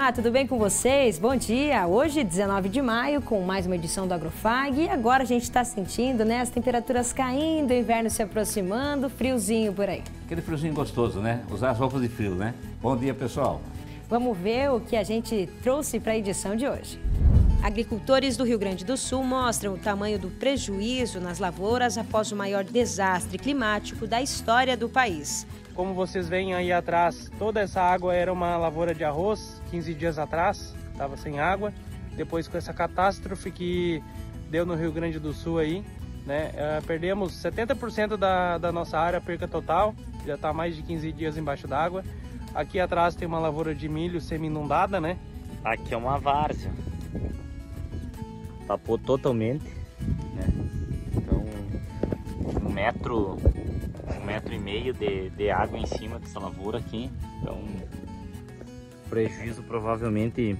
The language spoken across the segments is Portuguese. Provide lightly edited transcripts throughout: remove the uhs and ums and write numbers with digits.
Olá, tudo bem com vocês? Bom dia! Hoje, 19 de maio, com mais uma edição do Agrofag. E agora a gente está sentindo, né, as temperaturas caindo, o inverno se aproximando, friozinho por aí. Aquele friozinho gostoso, né? Usar as roupas de frio, né? Bom dia, pessoal! Vamos ver o que a gente trouxe para a edição de hoje. Agricultores do Rio Grande do Sul mostram o tamanho do prejuízo nas lavouras após o maior desastre climático da história do país. Como vocês veem aí atrás, toda essa água era uma lavoura de arroz, 15 dias atrás, estava sem água. Depois com essa catástrofe que deu no Rio Grande do Sul aí, né, perdemos 70% da nossa área, perca total, já está mais de 15 dias embaixo d'água. Aqui atrás tem uma lavoura de milho semi-inundada, né? Aqui é uma várzea, tapou totalmente, né? Então, 1,5 m de água em cima dessa lavoura aqui. Então, prejuízo provavelmente,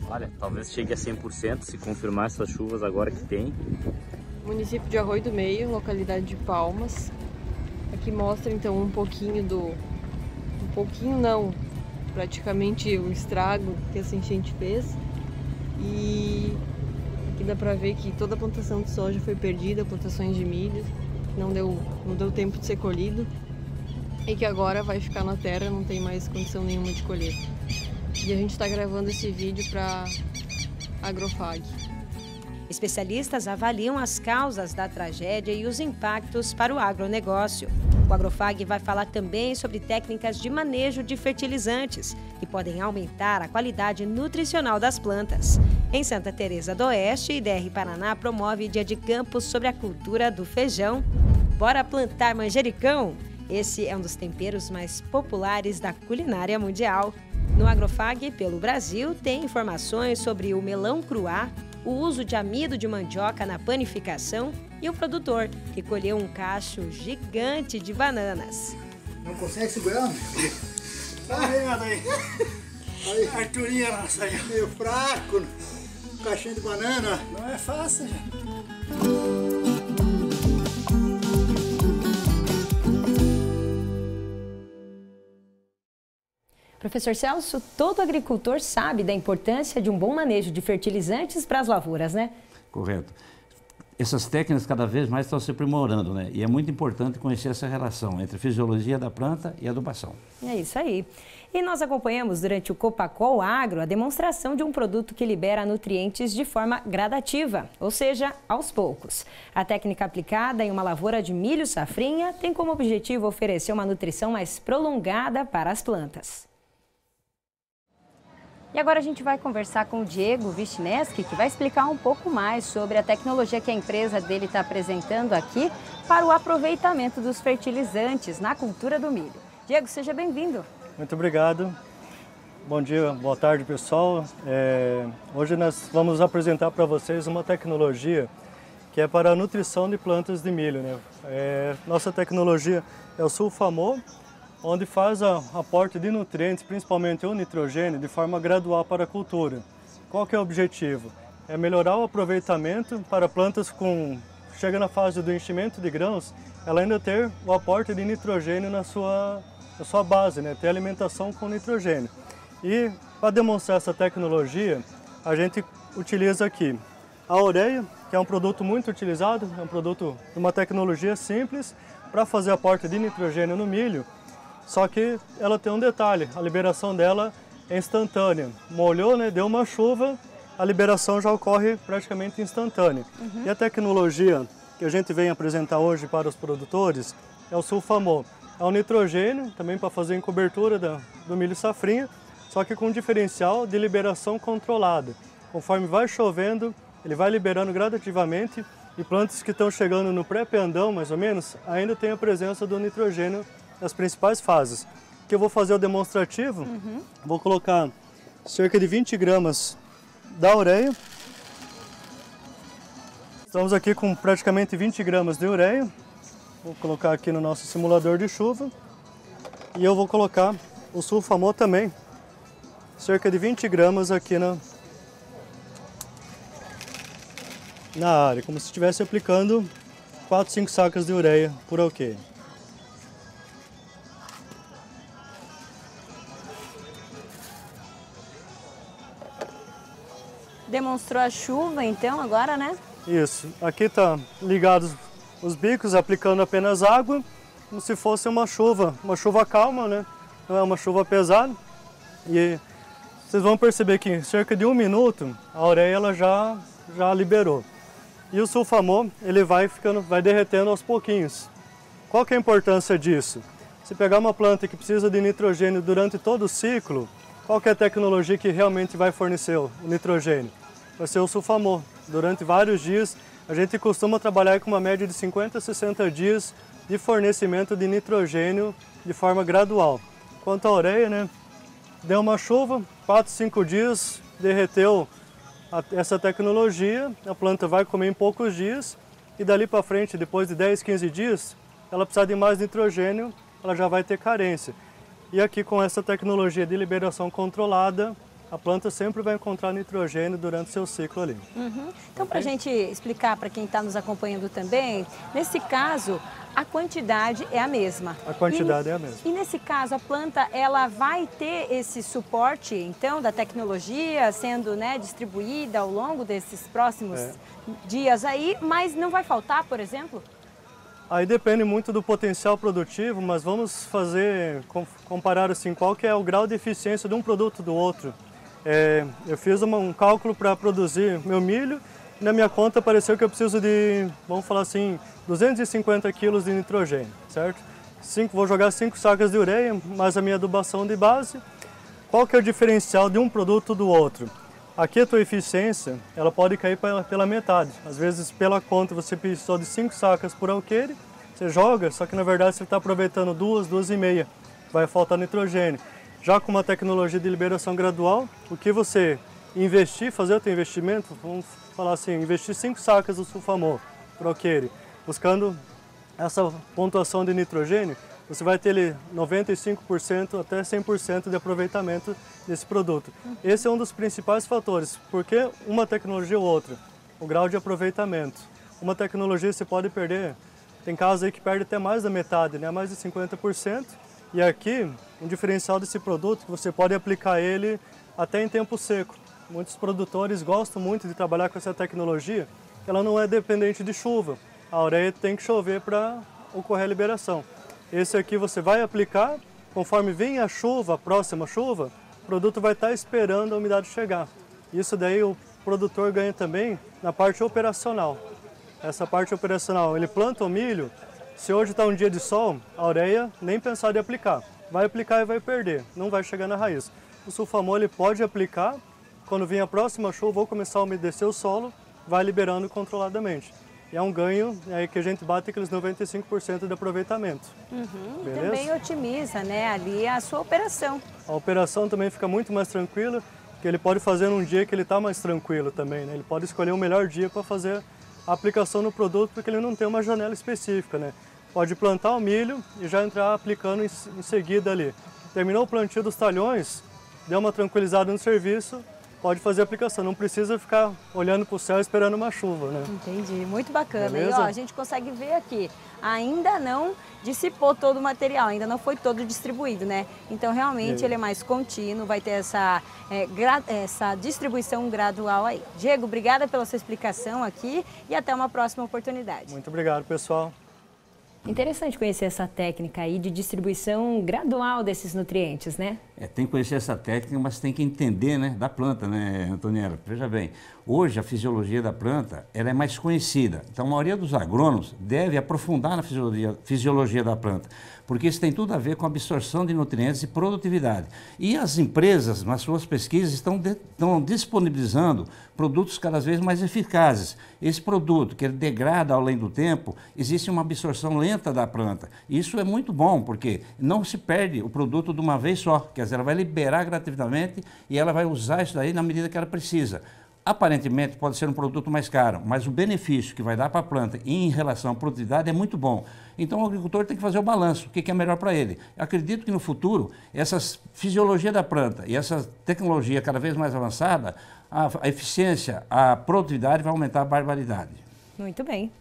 olha, talvez chegue a 100% se confirmar essas chuvas agora que tem. Município de Arroio do Meio, localidade de Palmas. Aqui mostra então um pouquinho praticamente o estrago que essa enchente fez. E aqui dá pra ver que toda a plantação de soja foi perdida, plantações de milho, não deu tempo de ser colhido e que agora vai ficar na terra, não tem mais condição nenhuma de colher. E a gente está gravando esse vídeo para Agrofag. Especialistas avaliam as causas da tragédia e os impactos para o agronegócio. O Agrofag vai falar também sobre técnicas de manejo de fertilizantes, que podem aumentar a qualidade nutricional das plantas. Em Santa Teresa do Oeste, IDR Paraná promove Dia de Campos sobre a cultura do feijão. Bora plantar manjericão? Esse é um dos temperos mais populares da culinária mundial. No Agrofag, pelo Brasil, tem informações sobre o melão cruá, o uso de amido de mandioca na panificação e o produtor, que colheu um cacho gigante de bananas. Não consegue segurar? Aí. Arturinha, nossa, aí. Meio fraco, um cachinho de banana. Não é fácil, gente. Professor Celso, todo agricultor sabe da importância de um bom manejo de fertilizantes para as lavouras, né? Correto. Essas técnicas cada vez mais estão se aprimorando, né? E é muito importante conhecer essa relação entre a fisiologia da planta e a adubação. É isso aí. E nós acompanhamos durante o Copacol Agro a demonstração de um produto que libera nutrientes de forma gradativa, ou seja, aos poucos. A técnica aplicada em uma lavoura de milho safrinha tem como objetivo oferecer uma nutrição mais prolongada para as plantas. E agora a gente vai conversar com o Diego Vichneski, que vai explicar um pouco mais sobre a tecnologia que a empresa dele está apresentando aqui para o aproveitamento dos fertilizantes na cultura do milho. Diego, seja bem-vindo. Muito obrigado. Bom dia, boa tarde, pessoal. Hoje nós vamos apresentar para vocês uma tecnologia que é para a nutrição de plantas de milho, né? Nossa tecnologia é o Sulfamol, onde faz aporte de nutrientes, principalmente o nitrogênio, de forma gradual para a cultura. Qual que é o objetivo? É melhorar o aproveitamento para plantas chega na fase do enchimento de grãos, ela ainda ter o aporte de nitrogênio na sua base, né? Ter alimentação com nitrogênio. E para demonstrar essa tecnologia, a gente utiliza aqui a ureia, que é um produto muito utilizado, é um produto de uma tecnologia simples para fazer aporte de nitrogênio no milho. Só que ela tem um detalhe, a liberação dela é instantânea. Molhou, né, deu uma chuva, a liberação já ocorre praticamente instantânea. E a tecnologia que a gente vem apresentar hoje para os produtores é o Sulfamol. É um nitrogênio, também para fazer cobertura do milho safrinha, só que com um diferencial de liberação controlada. Conforme vai chovendo, ele vai liberando gradativamente e plantas que estão chegando no pré-pendão, mais ou menos, ainda tem a presença do nitrogênio nas principais fases. Que eu vou fazer o demonstrativo, vou colocar cerca de 20 gramas da ureia. Estamos aqui com praticamente 20 gramas de ureia. Vou colocar aqui no nosso simulador de chuva. E eu vou colocar o Sulfamol também, cerca de 20 gramas aqui na área, como se estivesse aplicando 4, 5 sacas de ureia por alqueire. demonstrou a chuva, então, agora, né? Isso. Aqui tá ligados os bicos, aplicando apenas água, como se fosse uma chuva calma, né? Não é uma chuva pesada. E vocês vão perceber que em cerca de 1 minuto a ureia ela já liberou. E o sulfamol ele vai derretendo aos pouquinhos. Qual que é a importância disso? Se pegar uma planta que precisa de nitrogênio durante todo o ciclo, qual que é a tecnologia que realmente vai fornecer o nitrogênio? Vai ser o sulfamol. Durante vários dias, a gente costuma trabalhar com uma média de 50 a 60 dias de fornecimento de nitrogênio de forma gradual. Quanto à ureia, né? Deu uma chuva, 4, 5 dias, derreteu essa tecnologia, a planta vai comer em poucos dias e dali para frente, depois de 10, 15 dias, ela precisa de mais nitrogênio, ela já vai ter carência. E aqui com essa tecnologia de liberação controlada, a planta sempre vai encontrar nitrogênio durante seu ciclo ali. Uhum. Então, para a gente explicar para quem está nos acompanhando também, nesse caso, a quantidade é a mesma. A quantidade é a mesma. E nesse caso, a planta ela vai ter esse suporte, então, da tecnologia sendo, né, distribuída ao longo desses próximos dias aí, mas não vai faltar, por exemplo? Aí depende muito do potencial produtivo, mas vamos comparar assim, qual que é o grau de eficiência de um produto do outro. Eu fiz um cálculo para produzir meu milho e na minha conta apareceu que eu preciso de, vamos falar assim, 250 quilos de nitrogênio, certo? Vou jogar 5 sacas de ureia, mais a minha adubação de base. Qual que é o diferencial de um produto do outro? Aqui a tua eficiência, ela pode cair pela metade. Às vezes, pela conta, você precisou de 5 sacas por alqueire, você joga, só que na verdade você está aproveitando 2, 2,5. Vai faltar nitrogênio. Já com uma tecnologia de liberação gradual, o que você investir, fazer o teu investimento, vamos falar assim, investir 5 sacas do sulfamol por alqueire, buscando essa pontuação de nitrogênio, você vai ter ali 95% até 100% de aproveitamento desse produto. Esse é um dos principais fatores, porque uma tecnologia ou outra, o grau de aproveitamento. Uma tecnologia você pode perder, tem casos aí que perde até mais da metade, né? Mais de 50%. E aqui, um diferencial desse produto, que você pode aplicar ele até em tempo seco. Muitos produtores gostam muito de trabalhar com essa tecnologia, ela não é dependente de chuva. A ureia tem que chover para ocorrer a liberação. Esse aqui você vai aplicar, conforme vem a chuva, a próxima chuva, o produto vai estar esperando a umidade chegar. Isso daí o produtor ganha também na parte operacional. Essa parte operacional, ele planta o milho, se hoje está um dia de sol, a ureia nem pensar de aplicar. Vai aplicar e vai perder, não vai chegar na raiz. O sulfamol ele pode aplicar, quando vem a próxima chuva ou começar a umedecer o solo, vai liberando controladamente. E é um ganho aí que a gente bate aqueles 95% de aproveitamento. Também otimiza, né, ali a sua operação. A operação também fica muito mais tranquila, que ele pode fazer num dia que ele está mais tranquilo também, né? Ele pode escolher o melhor dia para fazer a aplicação no produto, porque ele não tem uma janela específica, né? Pode plantar o milho e já entrar aplicando em seguida ali. Terminou o plantio dos talhões, deu uma tranquilizada no serviço, pode fazer a aplicação, não precisa ficar olhando para o céu esperando uma chuva, né? Entendi, muito bacana. Beleza? E ó, a gente consegue ver aqui, ainda não dissipou todo o material, ainda não foi todo distribuído, né? Então realmente ele é mais contínuo, vai ter essa distribuição gradual aí. Diego, obrigada pela sua explicação aqui e até uma próxima oportunidade. Muito obrigado, pessoal. Interessante conhecer essa técnica aí de distribuição gradual desses nutrientes, né? Tem que conhecer essa técnica, mas tem que entender, né, da planta, né, Antoniela? Veja bem, hoje a fisiologia da planta ela é mais conhecida. Então a maioria dos agrônomos deve aprofundar na fisiologia da planta, porque isso tem tudo a ver com a absorção de nutrientes e produtividade. E as empresas, nas suas pesquisas, estão disponibilizando produtos cada vez mais eficazes. Esse produto, que ele degrada ao longo do tempo, existe uma absorção lenta da planta. Isso é muito bom, porque não se perde o produto de uma vez só, quer dizer, ela vai liberar gratuitamente e ela vai usar isso daí na medida que ela precisa. Aparentemente pode ser um produto mais caro, mas o benefício que vai dar para a planta em relação à produtividade é muito bom. Então o agricultor tem que fazer o balanço, o que é melhor para ele. Eu acredito que no futuro, essa fisiologia da planta e essa tecnologia cada vez mais avançada, a eficiência, a produtividade vai aumentar a barbaridade. Muito bem.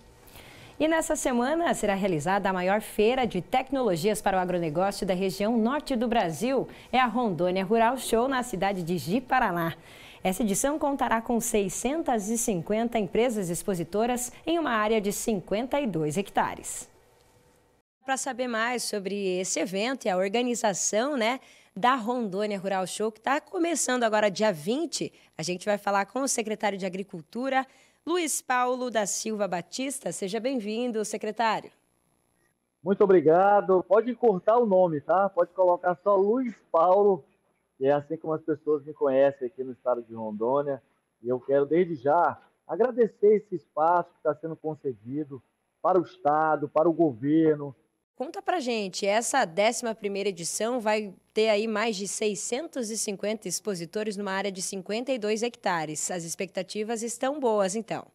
E nessa semana será realizada a maior feira de tecnologias para o agronegócio da região norte do Brasil. É a Rondônia Rural Show na cidade de Ji-Paraná. Essa edição contará com 650 empresas expositoras em uma área de 52 hectares. Para saber mais sobre esse evento e a organização, da Rondônia Rural Show, que está começando agora dia 20, a gente vai falar com o secretário de Agricultura, Luiz Paulo da Silva Batista. Seja bem-vindo, secretário. Muito obrigado. Pode encurtar o nome, tá? Pode colocar só Luiz Paulo, que é assim como as pessoas me conhecem aqui no estado de Rondônia. E eu quero, desde já, agradecer esse espaço que está sendo concedido para o estado, para o governo. Conta pra gente, essa 11ª edição vai ter aí mais de 650 expositores numa área de 52 hectares. As expectativas estão boas, então.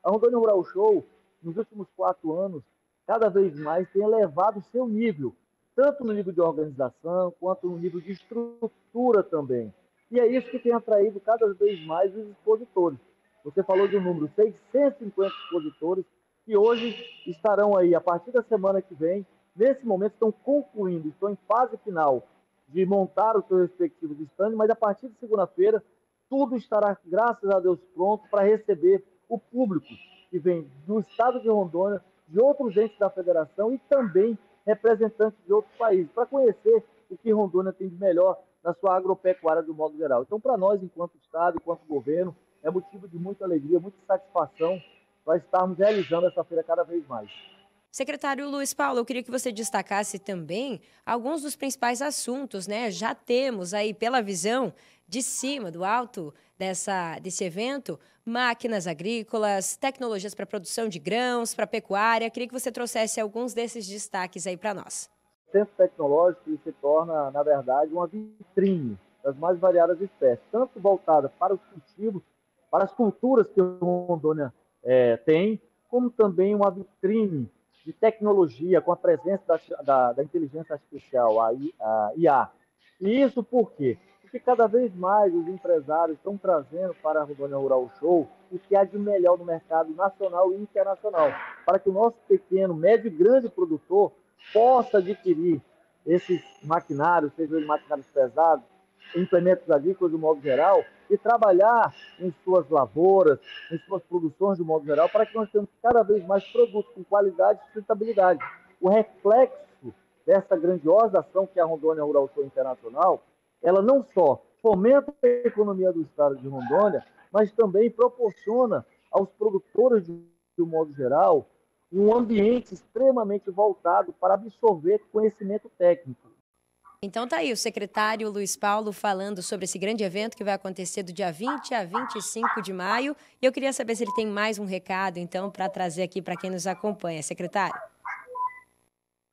A Rondônia Rural Show, nos últimos 4 anos, cada vez mais tem elevado o seu nível, tanto no nível de organização, quanto no nível de estrutura também. E é isso que tem atraído cada vez mais os expositores. Você falou de um número, 650 expositores, que hoje estarão aí, a partir da semana que vem, nesse momento estão concluindo, estão em fase final de montar os seus respectivos stands, mas a partir de segunda-feira tudo estará, graças a Deus, pronto para receber o público que vem do estado de Rondônia, de outros entes da federação e também representantes de outros países, para conhecer o que Rondônia tem de melhor na sua agropecuária do modo geral. Então, para nós, enquanto estado, enquanto governo, é motivo de muita alegria, muita satisfação para estarmos realizando essa feira cada vez mais. Secretário Luiz Paulo, eu queria que você destacasse também alguns dos principais assuntos, Já temos aí, pela visão de cima, do alto desse evento, máquinas agrícolas, tecnologias para produção de grãos, para pecuária. Queria que você trouxesse alguns desses destaques aí para nós. O Centro Tecnológico se torna, na verdade, uma vitrine das mais variadas espécies, tanto voltada para os cultivos, para as culturas que Rondônia tem, como também uma vitrine de tecnologia, com a presença da inteligência artificial, a IA. E isso por quê? Porque cada vez mais os empresários estão trazendo para a Rondônia Rural Show o que há de melhor no mercado nacional e internacional, para que o nosso pequeno, médio e grande produtor possa adquirir esses maquinários, sejam eles maquinários pesados, implementos agrícolas de modo geral, e trabalhar em suas lavouras, em suas produções de modo geral, para que nós tenhamos cada vez mais produtos com qualidade e sustentabilidade. O reflexo dessa grandiosa ação que é a Rondônia Rural Show Internacional, ela não só fomenta a economia do estado de Rondônia, mas também proporciona aos produtores, de um modo geral, um ambiente extremamente voltado para absorver conhecimento técnico. Então tá aí o secretário Luiz Paulo falando sobre esse grande evento que vai acontecer do dia 20 a 25 de maio. E eu queria saber se ele tem mais um recado, então, para trazer aqui para quem nos acompanha. Secretário.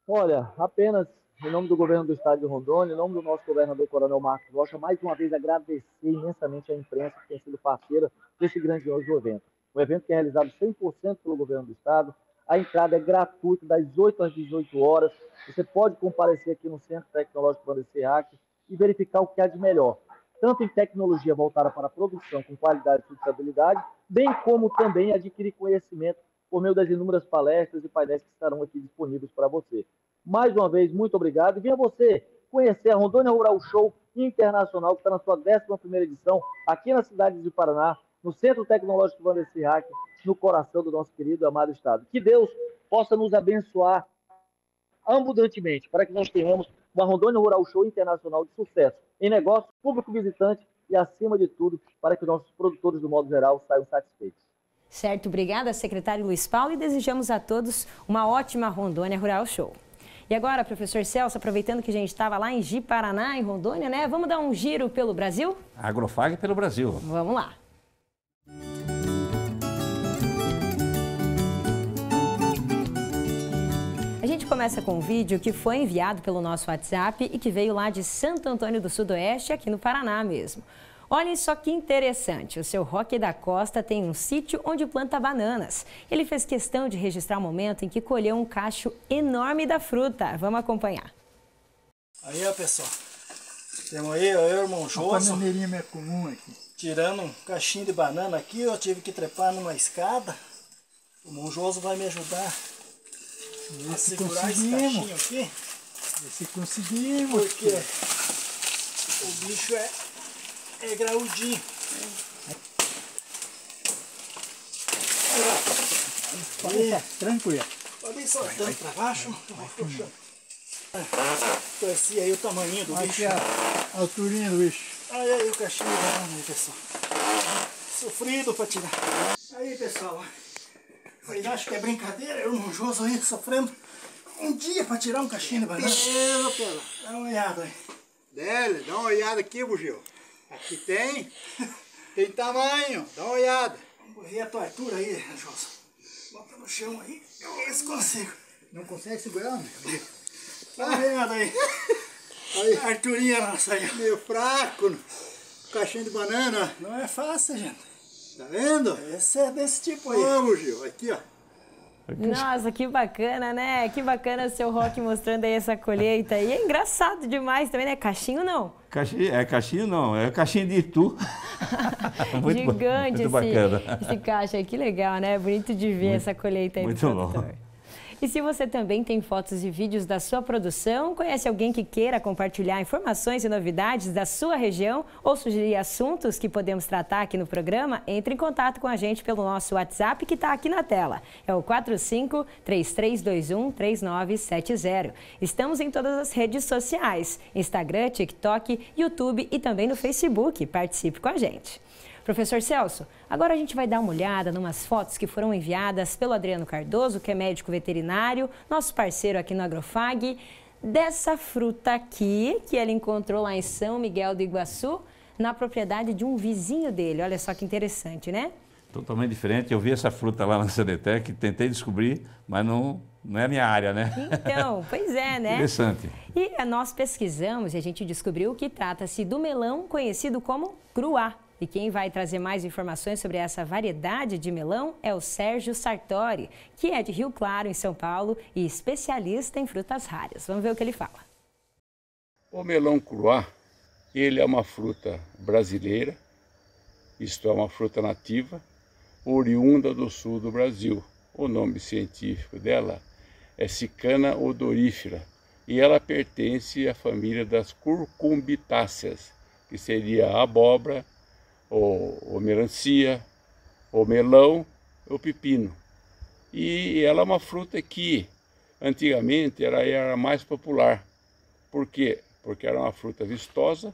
Olha, apenas em nome do governo do estado de Rondônia, em nome do nosso governador Coronel Marcos Rocha, mais uma vez agradecer imensamente a imprensa que tem sido parceira desse grandioso evento. Um evento que é realizado 100% pelo governo do estado. A entrada é gratuita, das 8 às 18 horas. Você pode comparecer aqui no Centro Tecnológico Vandecer Hack e verificar o que há de melhor, tanto em tecnologia voltada para a produção com qualidade e sustentabilidade, bem como também adquirir conhecimento por meio das inúmeras palestras e painéis que estarão aqui disponíveis para você. Mais uma vez, muito obrigado. E venha você conhecer a Rondônia Rural Show Internacional, que está na sua 11ª edição, aqui na cidade de Paraná, no Centro Tecnológico Vandecer Hack, no coração do nosso querido e amado estado. Que Deus possa nos abençoar abundantemente, para que nós tenhamos uma Rondônia Rural Show Internacional de sucesso em negócio, público visitante e, acima de tudo, para que nossos produtores, do modo geral, saiam satisfeitos. Certo, obrigada, secretário Luiz Paulo, e desejamos a todos uma ótima Rondônia Rural Show. E agora, professor Celso, aproveitando que a gente estava lá em Ji-Paraná, em Rondônia, vamos dar um giro pelo Brasil? Agrofag pelo Brasil. Vamos lá. A gente começa com um vídeo que foi enviado pelo nosso WhatsApp e que veio lá de Santo Antônio do Sudoeste, aqui no Paraná mesmo. Olhem só que interessante, o seu Roque da Costa tem um sítio onde planta bananas. Ele fez questão de registrar o momento em que colheu um cacho enorme da fruta. Vamos acompanhar. Aí, ó, pessoal, temos aí, ó, eu, irmão Joso, uma paneirinha meio comum aqui, tirando um cachinho de banana aqui. Eu tive que trepar numa escada. O irmão Joso vai me ajudar Vamos segurar esse cachinho aqui. Ver se conseguimos. Porque o bicho é graudinho. Tranquilo. Pode ir soltando para baixo. Vai puxando. Torci aí o tamanho do bicho. A alturinha do bicho. Olha aí o cachinho aí, pessoal. Sofrido para tirar. Aí, pessoal. Vocês acham que é brincadeira? Eu, irmão Joso aí, sofrendo um dia para tirar um cachinho de banana. Dá uma olhada aí. Dele, dá uma olhada aqui, Bugio. Aqui tem tamanho, dá uma olhada. Vamos ver a tua altura aí, Joso. Bota no chão aí, eu vou ver se consigo. Não consegue segurar, meu? Dá uma olhada aí. Aí. A Arturinha nossa aí. Meio fraco, caixinha de banana. Não é fácil, gente. Tá vendo? Esse é desse tipo aí. Vamos, Gil, aqui ó. Nossa, que bacana, né? Que bacana o seu Rock mostrando aí essa colheita. E é engraçado demais também, né? Cachinho não. Cachinho não, é caixinha de Itu. Muito gigante muito bacana. esse caixa aí, que legal, né? Bonito de ver essa colheita aí. Muito bom. E se você também tem fotos e vídeos da sua produção, conhece alguém que queira compartilhar informações e novidades da sua região ou sugerir assuntos que podemos tratar aqui no programa, entre em contato com a gente pelo nosso WhatsApp que está aqui na tela. É o 45-3321-3970. Estamos em todas as redes sociais, Instagram, TikTok, YouTube e também no Facebook. Participe com a gente. Professor Celso, agora a gente vai dar uma olhada em umas fotos que foram enviadas pelo Adriano Cardoso, que é médico veterinário, nosso parceiro aqui no Agrofag, dessa fruta aqui, que ele encontrou lá em São Miguel do Iguaçu, na propriedade de um vizinho dele. Olha só que interessante, né? Totalmente diferente. Eu vi essa fruta lá na Sanetec, tentei descobrir, mas não é a minha área, né? Então, pois é, né? Interessante. E nós pesquisamos e a gente descobriu que trata-se do melão conhecido como cruá. E quem vai trazer mais informações sobre essa variedade de melão é o Sérgio Sartori, que é de Rio Claro, em São Paulo, e especialista em frutas raras. Vamos ver o que ele fala. O melão cruá, ele é uma fruta brasileira, isto é, uma fruta nativa, oriunda do sul do Brasil. O nome científico dela é Sicana odorífera e ela pertence à família das curcumbitáceas, que seria a abóbora, ou melancia, o melão, o pepino. E ela é uma fruta que antigamente era mais popular. Por quê? Porque era uma fruta vistosa,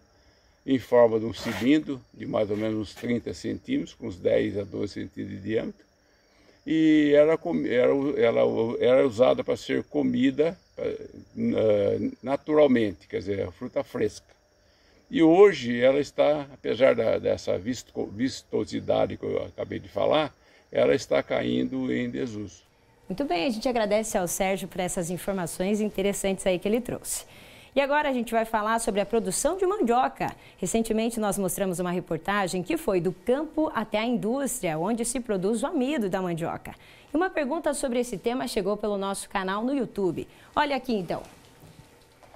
em forma de um cilindro de mais ou menos uns 30 centímetros, com uns 10 a 12 centímetros de diâmetro. E era usada para ser comida naturalmente, quer dizer, a fruta fresca. E hoje ela está, apesar dessa vistosidade que eu acabei de falar, ela está caindo em desuso. Muito bem, a gente agradece ao Sérgio por essas informações interessantes aí que ele trouxe. E agora a gente vai falar sobre a produção de mandioca. Recentemente nós mostramos uma reportagem que foi do campo até a indústria, onde se produz o amido da mandioca. E uma pergunta sobre esse tema chegou pelo nosso canal no YouTube. Olha aqui então.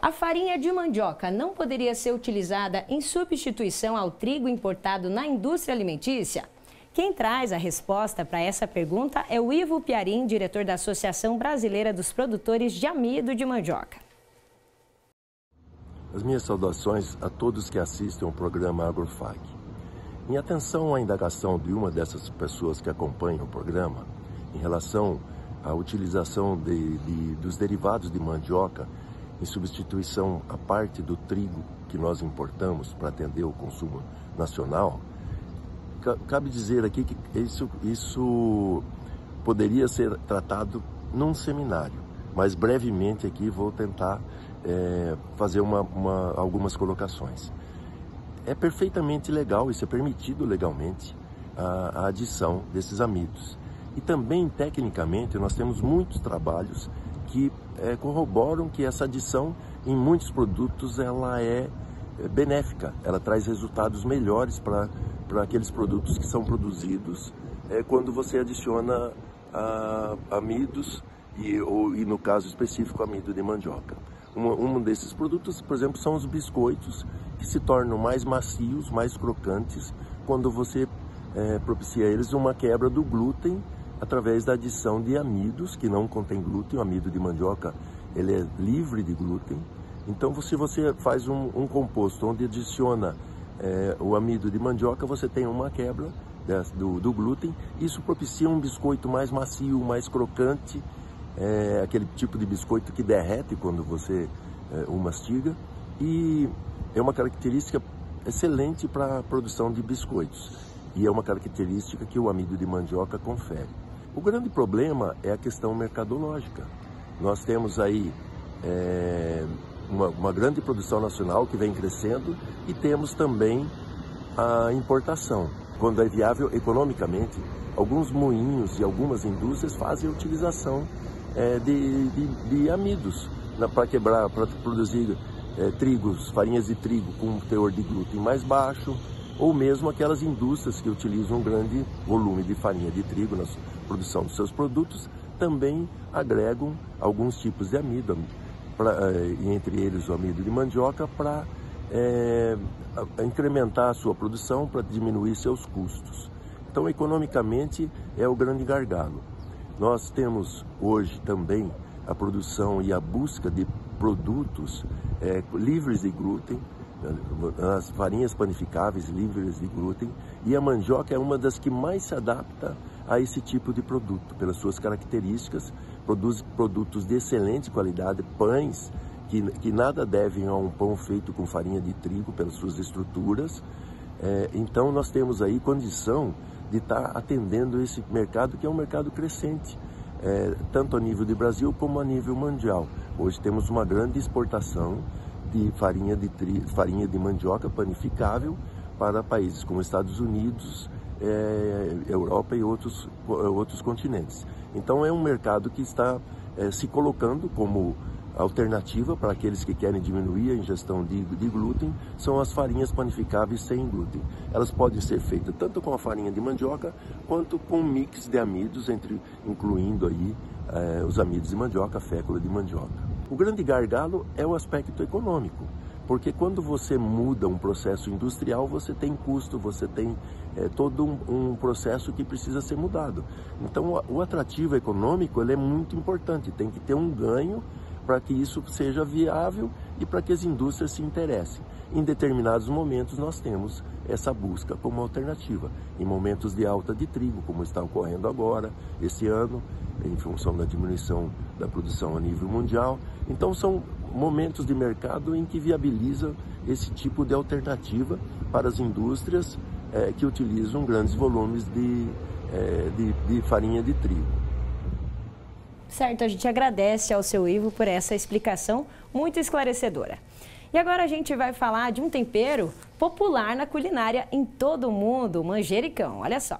A farinha de mandioca não poderia ser utilizada em substituição ao trigo importado na indústria alimentícia? Quem traz a resposta para essa pergunta é o Ivo Piarim, diretor da Associação Brasileira dos Produtores de Amido de Mandioca. As minhas saudações a todos que assistem ao programa Agrofag. Em atenção à indagação de uma dessas pessoas que acompanham o programa, em relação à utilização dos derivados de mandioca em substituição à parte do trigo que nós importamos para atender o consumo nacional, cabe dizer aqui que isso poderia ser tratado num seminário, mas brevemente aqui vou tentar fazer algumas colocações. É perfeitamente legal, isso é permitido legalmente, a adição desses amidos. E também, tecnicamente, nós temos muitos trabalhos que corroboram que essa adição em muitos produtos ela é benéfica, ela traz resultados melhores para aqueles produtos que são produzidos quando você adiciona amidos e no caso específico amido de mandioca. Um desses produtos, por exemplo, são os biscoitos, que se tornam mais macios, mais crocantes, quando você propicia a eles uma quebra do glúten através da adição de amidos que não contém glúten. O amido de mandioca ele é livre de glúten. Então, se você faz um composto onde adiciona o amido de mandioca, você tem uma quebra do glúten. Isso propicia um biscoito mais macio, mais crocante, aquele tipo de biscoito que derrete quando você o mastiga. E é uma característica excelente para a produção de biscoitos. E é uma característica que o amido de mandioca confere. O grande problema é a questão mercadológica. Nós temos aí uma grande produção nacional que vem crescendo e temos também a importação. Quando é viável economicamente, alguns moinhos e algumas indústrias fazem a utilização de amidos para produzir trigos, farinhas de trigo com um teor de glúten mais baixo, ou mesmo aquelas indústrias que utilizam um grande volume de farinha de trigo na produção dos seus produtos, também agregam alguns tipos de amido, entre eles o amido de mandioca, para incrementar a sua produção, para diminuir seus custos. Então, economicamente, é o grande gargalo. Nós temos hoje também a produção e a busca de produtos livres de glúten, as farinhas panificáveis livres de glúten, e a mandioca é uma das que mais se adapta a esse tipo de produto, pelas suas características. Produz produtos de excelente qualidade, pães que nada devem a um pão feito com farinha de trigo pelas suas estruturas. Então nós temos aí condição de estar atendendo esse mercado, que é um mercado crescente, tanto a nível de Brasil como a nível mundial. Hoje temos uma grande exportação de farinha de mandioca panificável para países como Estados Unidos, Europa e outros continentes. Então é um mercado que está se colocando como alternativa para aqueles que querem diminuir a ingestão de glúten. São as farinhas panificáveis sem glúten. Elas podem ser feitas tanto com a farinha de mandioca quanto com um mix de amidos, incluindo aí os amidos de mandioca, a fécula de mandioca. O grande gargalo é o aspecto econômico, porque quando você muda um processo industrial, você tem custo, você tem todo um processo que precisa ser mudado. Então, o atrativo econômico ele é muito importante, tem que ter um ganho para que isso seja viável e para que as indústrias se interessem. Em determinados momentos, nós temos essa busca como alternativa. Em momentos de alta de trigo, como está ocorrendo agora, esse ano, em função da diminuição da produção a nível mundial. Então, são momentos de mercado em que viabiliza esse tipo de alternativa para as indústrias que utilizam grandes volumes de farinha de trigo. Certo, a gente agradece ao seu Ivo por essa explicação muito esclarecedora. E agora a gente vai falar de um tempero popular na culinária em todo o mundo, o manjericão. Olha só.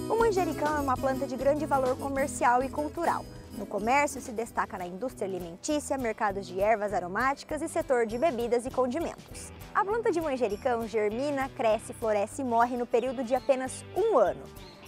O manjericão é uma planta de grande valor comercial e cultural. No comércio, se destaca na indústria alimentícia, mercados de ervas aromáticas e setor de bebidas e condimentos. A planta de manjericão germina, cresce, floresce e morre no período de apenas um ano.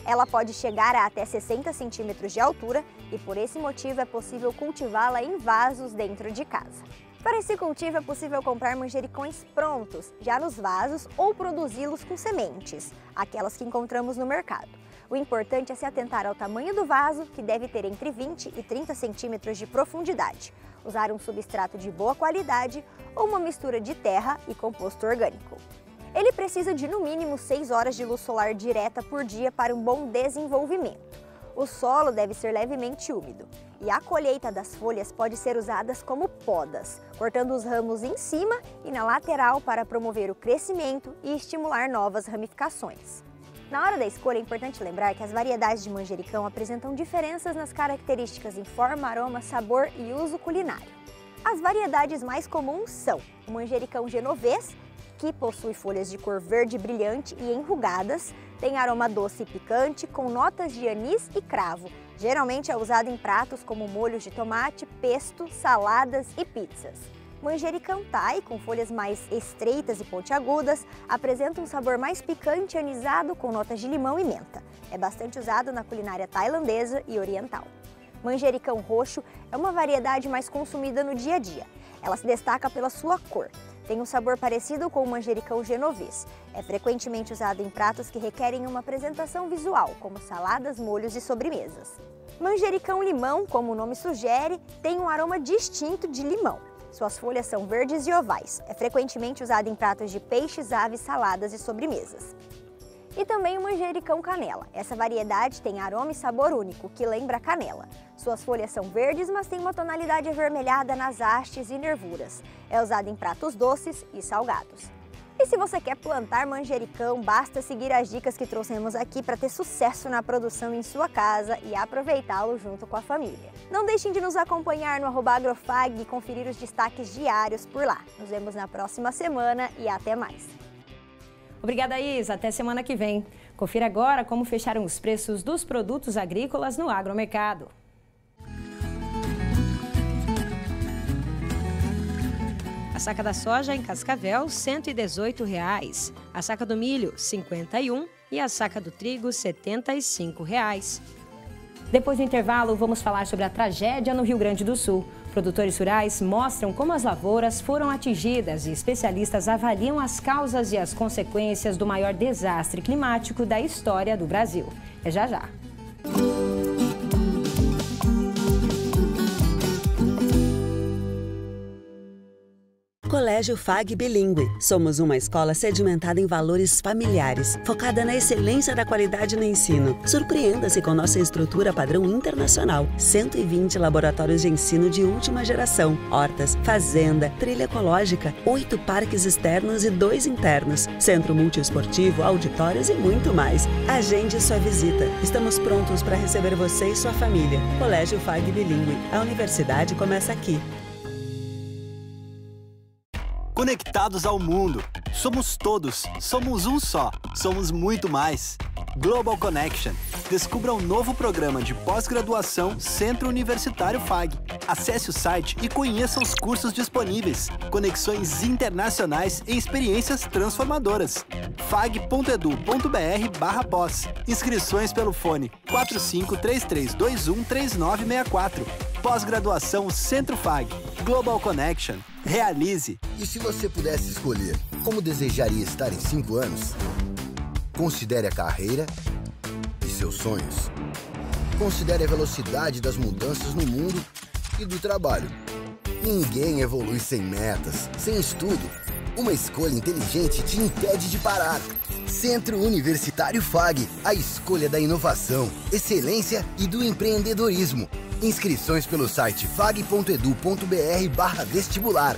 Ela pode chegar a até 60 centímetros de altura e, por esse motivo, é possível cultivá-la em vasos dentro de casa. Para esse cultivo, é possível comprar manjericões prontos, já nos vasos, ou produzi-los com sementes, aquelas que encontramos no mercado. O importante é se atentar ao tamanho do vaso, que deve ter entre 20 e 30 centímetros de profundidade. Usar um substrato de boa qualidade ou uma mistura de terra e composto orgânico. Ele precisa de no mínimo 6 horas de luz solar direta por dia para um bom desenvolvimento. O solo deve ser levemente úmido e a colheita das folhas pode ser usadas como podas, cortando os ramos em cima e na lateral para promover o crescimento e estimular novas ramificações. Na hora da escolha, é importante lembrar que as variedades de manjericão apresentam diferenças nas características em forma, aroma, sabor e uso culinário. As variedades mais comuns são o manjericão genovês, que possui folhas de cor verde brilhante e enrugadas, tem aroma doce e picante, com notas de anis e cravo. Geralmente é usado em pratos como molhos de tomate, pesto, saladas e pizzas. Manjericão Thai, com folhas mais estreitas e pontiagudas, apresenta um sabor mais picante e anisado com notas de limão e menta. É bastante usado na culinária tailandesa e oriental. Manjericão roxo é uma variedade mais consumida no dia a dia. Ela se destaca pela sua cor. Tem um sabor parecido com o manjericão genovês. É frequentemente usado em pratos que requerem uma apresentação visual, como saladas, molhos e sobremesas. Manjericão-limão, como o nome sugere, tem um aroma distinto de limão. Suas folhas são verdes e ovais. É frequentemente usado em pratos de peixes, aves, saladas e sobremesas. E também o manjericão canela. Essa variedade tem aroma e sabor único, que lembra canela. Suas folhas são verdes, mas tem uma tonalidade avermelhada nas hastes e nervuras. É usado em pratos doces e salgados. E se você quer plantar manjericão, basta seguir as dicas que trouxemos aqui para ter sucesso na produção em sua casa e aproveitá-lo junto com a família. Não deixem de nos acompanhar no @agrofag e conferir os destaques diários por lá. Nos vemos na próxima semana e até mais. Obrigada, Isa. Até semana que vem. Confira agora como fecharam os preços dos produtos agrícolas no agromercado. A saca da soja em Cascavel, R$ 118,00. A saca do milho, R$ 51,00. E a saca do trigo, R$ 75,00. Depois do intervalo, vamos falar sobre a tragédia no Rio Grande do Sul. Produtores rurais mostram como as lavouras foram atingidas e especialistas avaliam as causas e as consequências do maior desastre climático da história do Brasil. É já já. Colégio FAG Bilíngue. Somos uma escola sedimentada em valores familiares, focada na excelência da qualidade no ensino. Surpreenda-se com nossa estrutura padrão internacional. 120 laboratórios de ensino de última geração, hortas, fazenda, trilha ecológica, 8 parques externos e 2 internos, centro multiesportivo, auditórios e muito mais. Agende sua visita. Estamos prontos para receber você e sua família. Colégio FAG Bilíngue. A universidade começa aqui. Conectados ao mundo. Somos todos. Somos um só. Somos muito mais. Global Connection. Descubra um novo programa de pós-graduação Centro Universitário FAG. Acesse o site e conheça os cursos disponíveis. Conexões internacionais e experiências transformadoras. fag.edu.br/pós. Inscrições pelo fone 4533213964. Pós-graduação Centro FAG. Global Connection. Realize. E se você pudesse escolher como desejaria estar em 5 anos? Considere a carreira e seus sonhos. Considere a velocidade das mudanças no mundo e do trabalho. Ninguém evolui sem metas, sem estudo. Uma escolha inteligente te impede de parar. Centro Universitário FAG, a escolha da inovação, excelência e do empreendedorismo. Inscrições pelo site fag.edu.br/vestibular.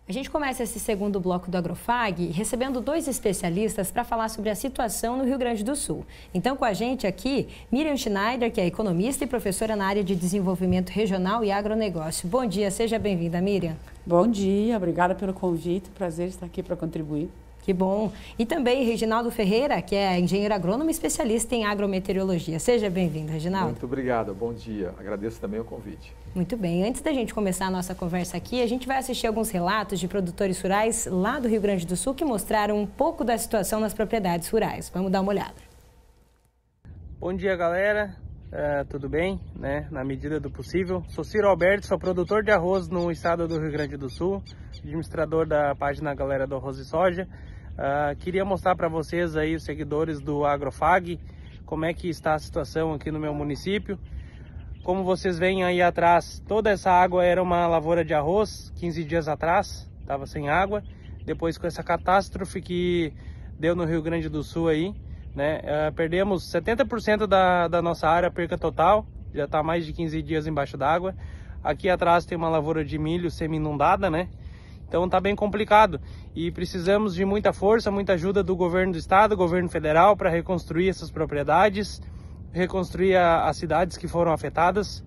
A gente começa esse segundo bloco do Agrofag recebendo 2 especialistas para falar sobre a situação no Rio Grande do Sul. Então, com a gente aqui, Miriam Schneider, que é economista e professora na área de desenvolvimento regional e agronegócio. Bom dia, seja bem-vinda, Miriam. Bom dia, obrigada pelo convite, prazer estar aqui para contribuir. Que bom. E também Reginaldo Ferreira, que é engenheiro agrônomo e especialista em agrometeorologia. Seja bem-vindo, Reginaldo. Muito obrigado, bom dia. Agradeço também o convite. Muito bem. Antes da gente começar a nossa conversa aqui, a gente vai assistir alguns relatos de produtores rurais lá do Rio Grande do Sul que mostraram um pouco da situação nas propriedades rurais. Vamos dar uma olhada. Bom dia, galera. Tudo bem? Na medida do possível. Sou Ciro Alberto, sou produtor de arroz no estado do Rio Grande do Sul, administrador da página Galera do Arroz e Soja. Queria mostrar para vocês aí, os seguidores do Agrofag, como é que está a situação aqui no meu município. Como vocês veem aí atrás, toda essa água era uma lavoura de arroz, 15 dias atrás, estava sem água. Depois com essa catástrofe que deu no Rio Grande do Sul aí, perdemos 70% da nossa área, perca total, já está mais de 15 dias embaixo d'água. Aqui atrás tem uma lavoura de milho semi-inundada, Então está bem complicado e precisamos de muita força, muita ajuda do governo do estado, governo federal para reconstruir essas propriedades, reconstruir as cidades que foram afetadas,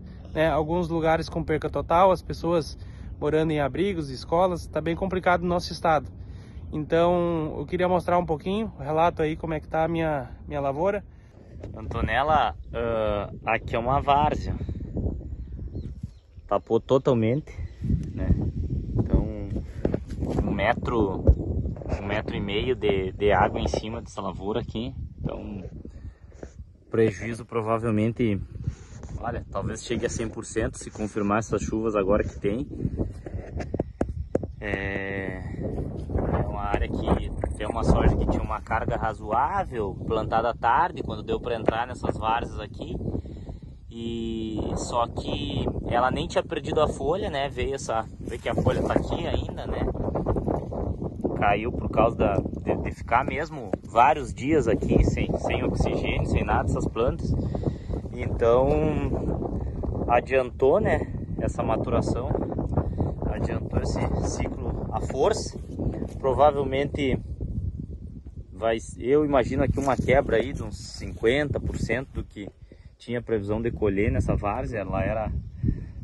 alguns lugares com perca total, as pessoas morando em abrigos, escolas, está bem complicado no nosso estado. Então eu queria mostrar um pouquinho, o relato aí como é que está a minha lavoura. Antonella, aqui é uma várzea, tapou totalmente, Então 1,5 metro de água em cima dessa lavoura aqui. Então prejuízo provavelmente, olha, talvez chegue a 100% se confirmar essas chuvas agora que tem. É uma área que tem uma soja que tinha uma carga razoável, plantada à tarde, quando deu para entrar nessas várzeas aqui. E só que ela nem tinha perdido a folha, né? Vê que a folha tá aqui ainda, né? Caiu por causa de ficar mesmo vários dias aqui sem oxigênio, sem nada, essas plantas. Então adiantou, né? Essa maturação, adiantou esse ciclo à força. Provavelmente eu imagino aqui uma quebra aí de uns 50% do que tinha previsão de colher nessa várzea. Ela era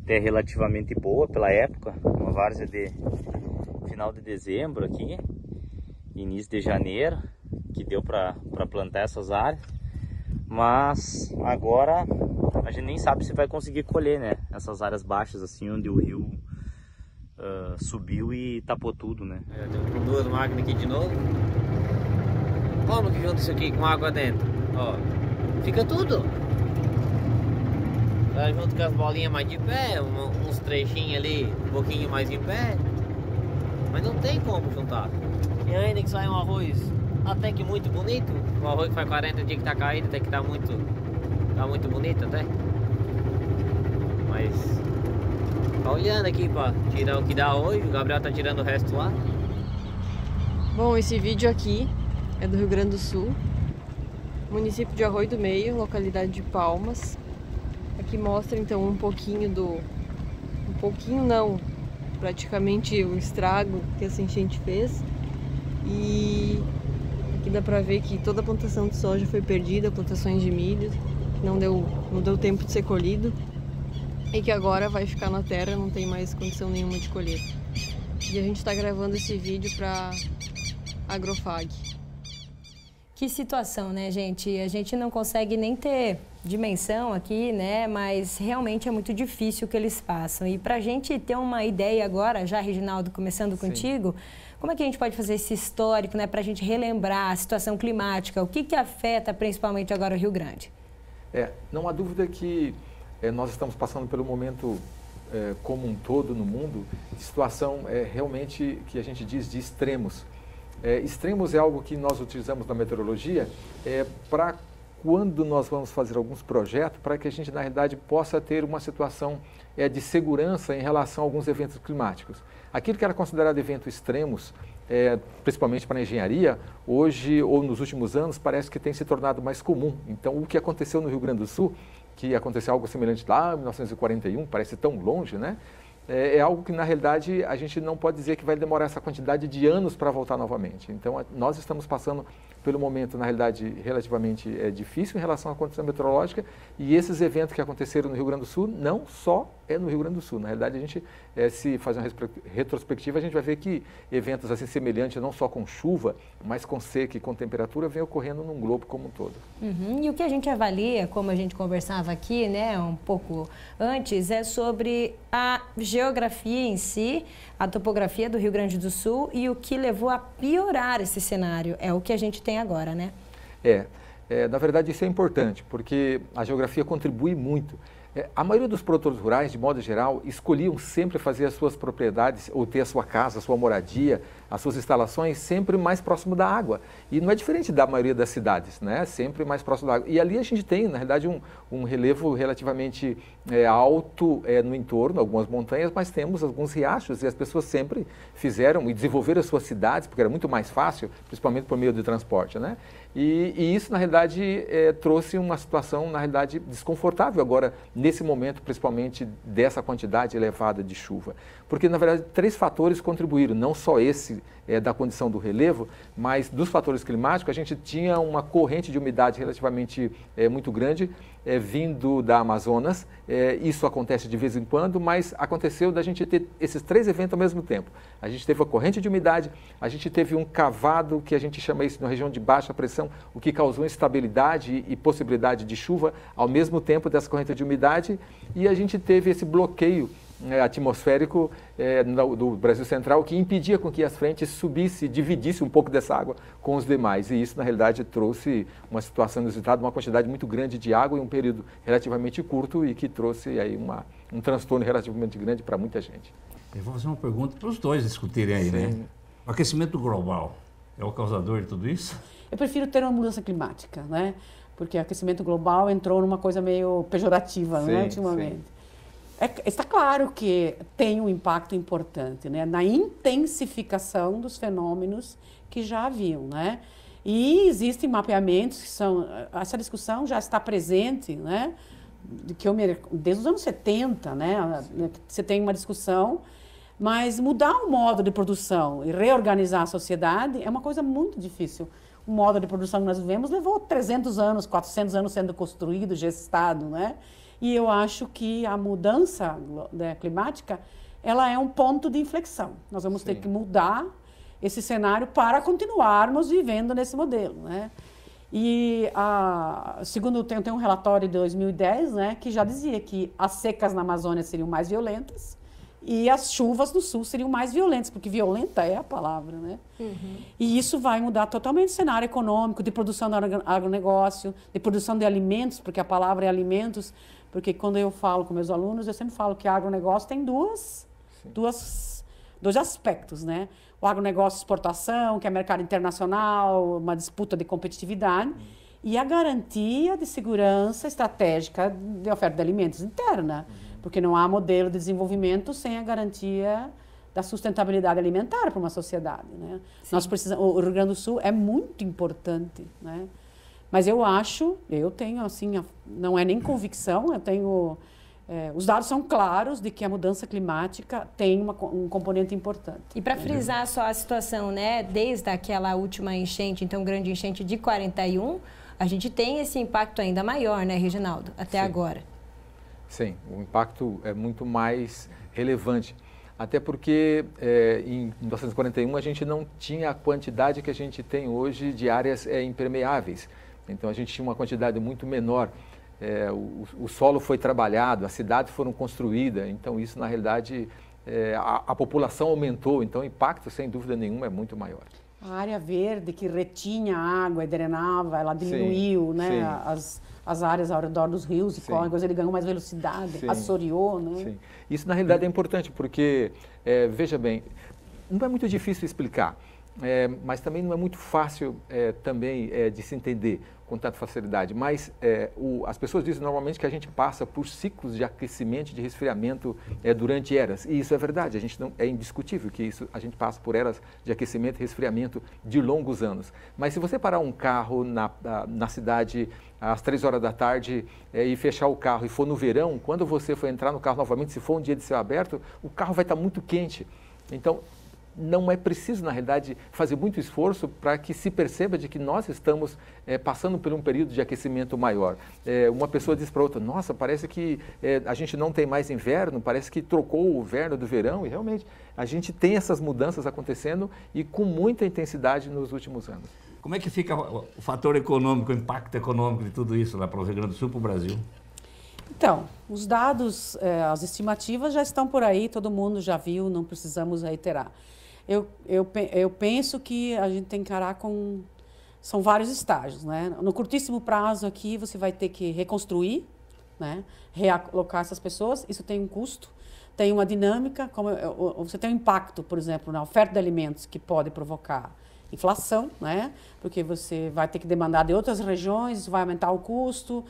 até relativamente boa pela época, uma várzea de final de dezembro aqui, início de janeiro, que deu para plantar essas áreas, mas agora a gente nem sabe se vai conseguir colher, né? Essas áreas baixas assim, onde o rio subiu e tapou tudo, né? Estamos com duas máquinas aqui de novo. Como que junta isso aqui com água dentro? Ó, fica tudo. Tá junto com as bolinhas mais de pé, uns trechinhos ali, um pouquinho mais em pé. Mas não tem como juntar. E ainda que sai um arroz até que muito bonito. O arroz que faz 40 dias que tá caído, até que tá muito bonito até. Mas tá olhando aqui pra tirar o que dá hoje. O Gabriel tá tirando o resto lá. Bom, esse vídeo aqui é do Rio Grande do Sul, município de Arroio do Meio, localidade de Palmas. Aqui mostra então um pouquinho praticamente o estrago que essa enchente fez. E aqui dá pra ver que toda a plantação de soja foi perdida, plantações de milho, que não deu tempo de ser colhido e que agora vai ficar na terra, não tem mais condição nenhuma de colher. E a gente tá gravando esse vídeo pra Agrofag. Que situação, né, gente? A gente não consegue nem ter dimensão aqui, né? Mas realmente é muito difícil o que eles passam. E para a gente ter uma ideia agora, já, Reginaldo, começando contigo, como é que a gente pode fazer esse histórico, né? Para a gente relembrar a situação climática, o que afeta principalmente agora o Rio Grande? Não há dúvida que nós estamos passando pelo momento como um todo no mundo, de situação realmente que a gente diz de extremos. Extremos é algo que nós utilizamos na meteorologia para quando nós vamos fazer alguns projetos, para que a gente, na realidade, possa ter uma situação de segurança em relação a alguns eventos climáticos. Aquilo que era considerado eventos extremos, principalmente para a engenharia, hoje ou nos últimos anos, parece que tem se tornado mais comum. Então, o que aconteceu no Rio Grande do Sul, que aconteceu algo semelhante lá em 1941, parece tão longe, né? É algo que, na realidade, a gente não pode dizer que vai demorar essa quantidade de anos para voltar novamente. Então, nós estamos passando pelo momento, na realidade, relativamente difícil em relação à condição meteorológica, e esses eventos que aconteceram no Rio Grande do Sul, não só no Rio Grande do Sul. Na realidade, a gente, se fazer uma retrospectiva, a gente vai ver que eventos assim semelhantes, não só com chuva, mas com seca e com temperatura, vem ocorrendo num globo como um todo. E o que a gente avalia, como a gente conversava aqui, né, um pouco antes, é sobre a geografia em si, a topografia do Rio Grande do Sul e o que levou a piorar esse cenário. É o que a gente tem agora, né? Na verdade, isso é importante, porque a geografia contribui muito. A maioria dos produtores rurais, de modo geral, escolhiam sempre fazer as suas propriedades, ou ter a sua casa, a sua moradia, as suas instalações sempre mais próximo da água. E não é diferente da maioria das cidades, né? Sempre mais próximo da água. E ali a gente tem, na realidade, um relevo relativamente alto no entorno, algumas montanhas, mas temos alguns riachos, e as pessoas sempre fizeram e desenvolveram as suas cidades, porque era muito mais fácil, principalmente por meio de transporte, né? E isso, na realidade, trouxe uma situação, na realidade, desconfortável agora, nesse momento, principalmente dessa quantidade elevada de chuva. Porque, na verdade, 3 fatores contribuíram, não só esse da condição do relevo, mas dos fatores climáticos, a gente tinha uma corrente de umidade relativamente muito grande, vindo da Amazonas. Isso acontece de vez em quando, mas aconteceu da gente ter esses 3 eventos ao mesmo tempo. A gente teve a corrente de umidade, a gente teve um cavado, que a gente chama isso na região de baixa pressão, o que causou instabilidade e possibilidade de chuva ao mesmo tempo dessa corrente de umidade, e a gente teve esse bloqueio atmosférico do Brasil Central que impedia com que as frentes subissem, dividissem um pouco dessa água com os demais. E isso, na realidade, trouxe uma situação inusitada, uma quantidade muito grande de água em um período relativamente curto e que trouxe aí um transtorno relativamente grande para muita gente. Eu vou fazer uma pergunta para os dois discutirem aí, né? O aquecimento global é o causador de tudo isso? Eu prefiro ter uma mudança climática, né? Porque o aquecimento global entrou numa coisa meio pejorativa, né, ultimamente. Está claro que tem um impacto importante, né, na intensificação dos fenômenos que já haviam, né? E existem mapeamentos que são... Essa discussão já está presente, né? Desde os anos 70, né? Você tem uma discussão, mas mudar o modo de produção e reorganizar a sociedade é uma coisa muito difícil. O modo de produção que nós vivemos levou 300 anos, 400 anos sendo construído, gestado, né? E eu acho que a mudança climática, ela é um ponto de inflexão. Nós vamos ter que mudar esse cenário para continuarmos vivendo nesse modelo, né? E, segundo tem um relatório de 2010, né, que já dizia que as secas na Amazônia seriam mais violentas e as chuvas no sul seriam mais violentas, porque violenta é a palavra, né? E isso vai mudar totalmente o cenário econômico, de produção do agronegócio, de produção de alimentos, porque a palavra é alimentos, porque quando eu falo com meus alunos, eu sempre falo que agronegócio tem dois aspectos, né? O agronegócio exportação, que é mercado internacional, uma disputa de competitividade, e a garantia de segurança estratégica de oferta de alimentos interna, porque não há modelo de desenvolvimento sem a garantia da sustentabilidade alimentar para uma sociedade, né? Nós precisamos, o Rio Grande do Sul é muito importante, né? Mas eu tenho assim, não é nem convicção, eu tenho... os dados são claros de que a mudança climática tem um componente importante. E para frisar só a situação, né, desde aquela última enchente, então grande enchente de 41, a gente tem esse impacto ainda maior, né, Reginaldo, até agora. Sim, o impacto é muito mais relevante. Até porque em 1941 a gente não tinha a quantidade que a gente tem hoje de áreas impermeáveis. Então a gente tinha uma quantidade muito menor. O solo foi trabalhado, as cidades foram construídas, então isso na realidade a população aumentou, então o impacto sem dúvida nenhuma é muito maior. A área verde que retinha a água e drenava, ela diminuiu, né? As áreas ao redor dos rios e córregos, ele ganhou mais velocidade, assoreou, né? Isso na realidade é importante porque, veja bem, não é muito difícil explicar. Mas também não é muito fácil também de se entender com tanta facilidade. Mas as pessoas dizem normalmente que a gente passa por ciclos de aquecimento e de resfriamento durante eras. E isso é verdade, a gente é indiscutível que a gente passa por eras de aquecimento e resfriamento de longos anos. Mas se você parar um carro na cidade às 3 horas da tarde e fechar o carro e for no verão, quando você for entrar no carro novamente, se for um dia de céu aberto, o carro vai estar muito quente. Então, não é preciso, na realidade, fazer muito esforço para que se perceba de que nós estamos passando por um período de aquecimento maior. Uma pessoa diz para outra, nossa, parece que a gente não tem mais inverno, parece que trocou o inverno do verão, e realmente a gente tem essas mudanças acontecendo e com muita intensidade nos últimos anos. Como é que fica o fator econômico, o impacto econômico de tudo isso lá para o Rio Grande do Sul, para o Brasil? Então, os dados, as estimativas já estão por aí, todo mundo já viu, não precisamos reiterar. Eu penso que a gente tem que encarar são vários estágios, né? No curtíssimo prazo aqui você vai ter que reconstruir, né? Realocar essas pessoas, isso tem um custo, tem uma dinâmica, você tem um impacto, por exemplo, na oferta de alimentos que pode provocar inflação, né? Porque você vai ter que demandar de outras regiões, isso vai aumentar o custo,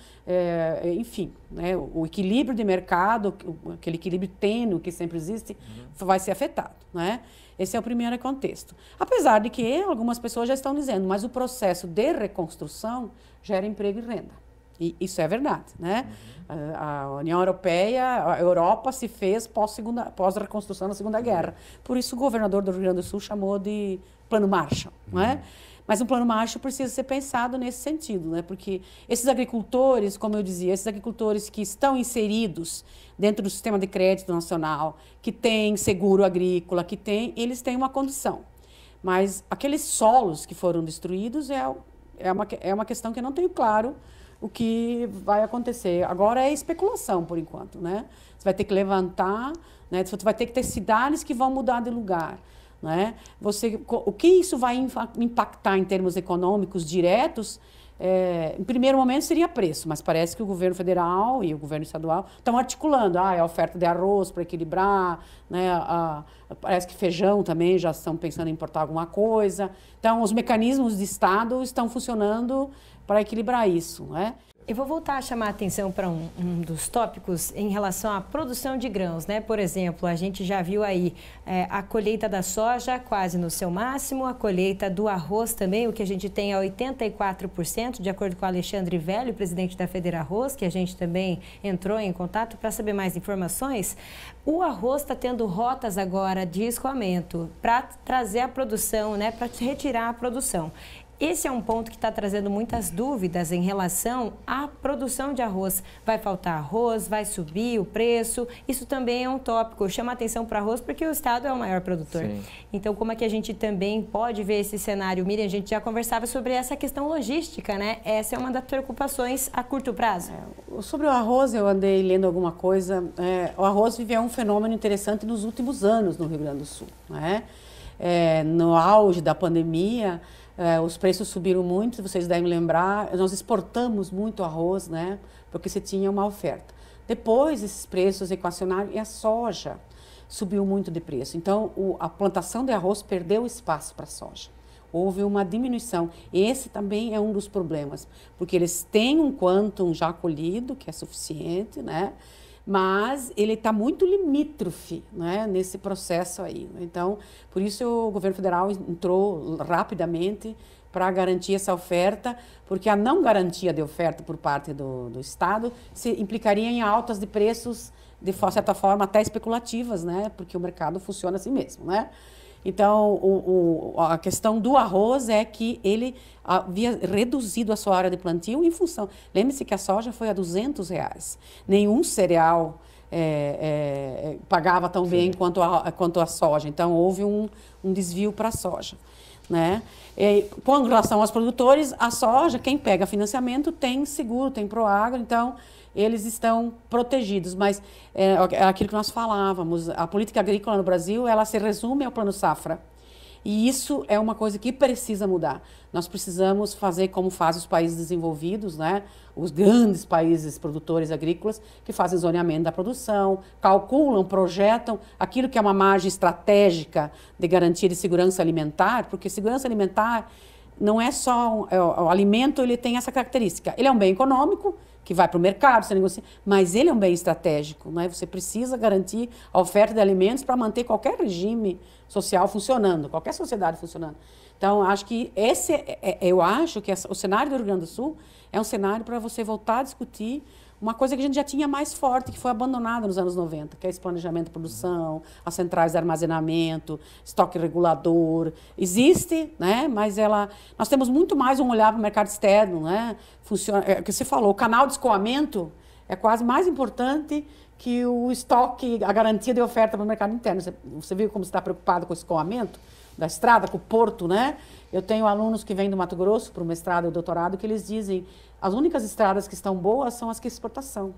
enfim, né? O equilíbrio de mercado, aquele equilíbrio tênue que sempre existe, vai ser afetado, né? Esse é o primeiro contexto. Apesar de que algumas pessoas já estão dizendo, mas o processo de reconstrução gera emprego e renda. E isso é verdade, né? A União Europeia, a Europa se fez pós-reconstrução da Segunda Guerra. Por isso o governador do Rio Grande do Sul chamou de Plano Marshall, não é? Mas um plano Marshall precisa ser pensado nesse sentido, né? Porque esses agricultores, como eu dizia, esses agricultores que estão inseridos dentro do sistema de crédito nacional, que têm seguro agrícola, eles têm uma condição. Mas aqueles solos que foram destruídos é uma questão que eu não tenho claro o que vai acontecer. Agora é especulação, por enquanto, né? Você vai ter que levantar, né? Você vai ter que ter cidades que vão mudar de lugar, né? O que isso vai impactar em termos econômicos diretos, em primeiro momento seria preço, mas parece que o governo federal e o governo estadual estão articulando a oferta de arroz para equilibrar, né? Parece que feijão também já estão pensando em importar alguma coisa. Então, os mecanismos de Estado estão funcionando para equilibrar isso, né? Eu vou voltar a chamar a atenção para um dos tópicos em relação à produção de grãos, né? Por exemplo, a gente já viu aí a colheita da soja quase no seu máximo, a colheita do arroz também, o que a gente tem é 84%, de acordo com o Alexandre Velho, presidente da Federarroz, que a gente também entrou em contato para saber mais informações. O arroz está tendo rotas agora de escoamento para trazer a produção, né? Para retirar a produção. Esse é um ponto que está trazendo muitas dúvidas em relação à produção de arroz. Vai faltar arroz, vai subir o preço, isso também é um tópico. Chama atenção para o arroz porque o Estado é o maior produtor. Sim. Então, como é que a gente também pode ver esse cenário? Miriam, a gente já conversava sobre essa questão logística, né? Essa é uma das preocupações a curto prazo. Sobre o arroz, eu andei lendo alguma coisa. O arroz viveu um fenômeno interessante nos últimos anos no Rio Grande do Sul, né? No auge da pandemia, os preços subiram muito, vocês devem lembrar, nós exportamos muito arroz, né? Porque você tinha uma oferta. Depois, esses preços equacionaram e a soja subiu muito de preço. Então, a plantação de arroz perdeu espaço para a soja. Houve uma diminuição. Esse também é um dos problemas, porque eles têm um quantum já colhido, que é suficiente, né? Mas ele está muito limítrofe, né, nesse processo aí. Então, por isso o governo federal entrou rapidamente para garantir essa oferta, porque a não garantia de oferta por parte do Estado se implicaria em altas de preços, de certa forma, até especulativas, né, porque o mercado funciona assim mesmo, né? Então, a questão do arroz é que ele havia reduzido a sua área de plantio em função... Lembre-se que a soja foi a R$200. Nenhum cereal pagava tão bem quanto a soja. Então, houve um desvio para a soja, né? Com relação aos produtores, a soja, quem pega financiamento tem seguro, tem Proagro, então... eles estão protegidos, mas é aquilo que nós falávamos, a política agrícola no Brasil, ela se resume ao Plano Safra. E isso é uma coisa que precisa mudar. Nós precisamos fazer como fazem os países desenvolvidos, né? Os grandes países produtores agrícolas, que fazem zoneamento da produção, calculam, projetam aquilo que é uma margem estratégica de garantia de segurança alimentar, porque segurança alimentar não é só... o alimento, ele tem essa característica. Ele é um bem econômico, que vai para o mercado, você negocia, mas ele é um bem estratégico, né? Você precisa garantir a oferta de alimentos para manter qualquer regime social funcionando, qualquer sociedade funcionando. Então, acho que eu acho que o cenário do Rio Grande do Sul é um cenário para você voltar a discutir uma coisa que a gente já tinha mais forte, que foi abandonada nos anos 90, que é esse planejamento de produção, as centrais de armazenamento, estoque regulador. Existe, né? Mas nós temos muito mais um olhar para o mercado externo, né? Funciona, o que você falou, o canal de escoamento é quase mais importante que o estoque, a garantia de oferta para o mercado interno. Você viu como você está preocupado com o escoamento da estrada, com o porto, né? Eu tenho alunos que vêm do Mato Grosso para o mestrado e doutorado que eles dizem as únicas estradas que estão boas são as que exportação.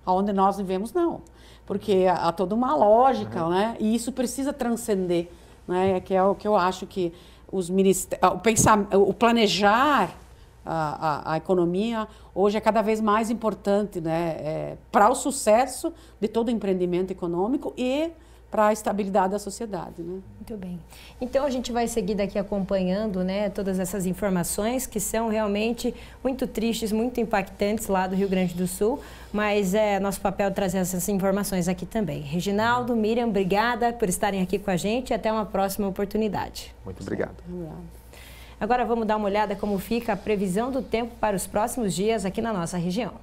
Aonde nós vivemos, não. Porque há toda uma lógica, né? E isso precisa transcender, né? Que é o que eu acho que o planejar a economia hoje é cada vez mais importante, né? Para o sucesso de todo o empreendimento econômico e para a estabilidade da sociedade, né? Muito bem. Então, a gente vai seguir daqui acompanhando, né, todas essas informações que são realmente muito tristes, muito impactantes lá do Rio Grande do Sul, mas é nosso papel trazer essas informações aqui também. Reginaldo, Miriam, obrigada por estarem aqui com a gente e até uma próxima oportunidade. Muito obrigado. Agora vamos dar uma olhada como fica a previsão do tempo para os próximos dias aqui na nossa região.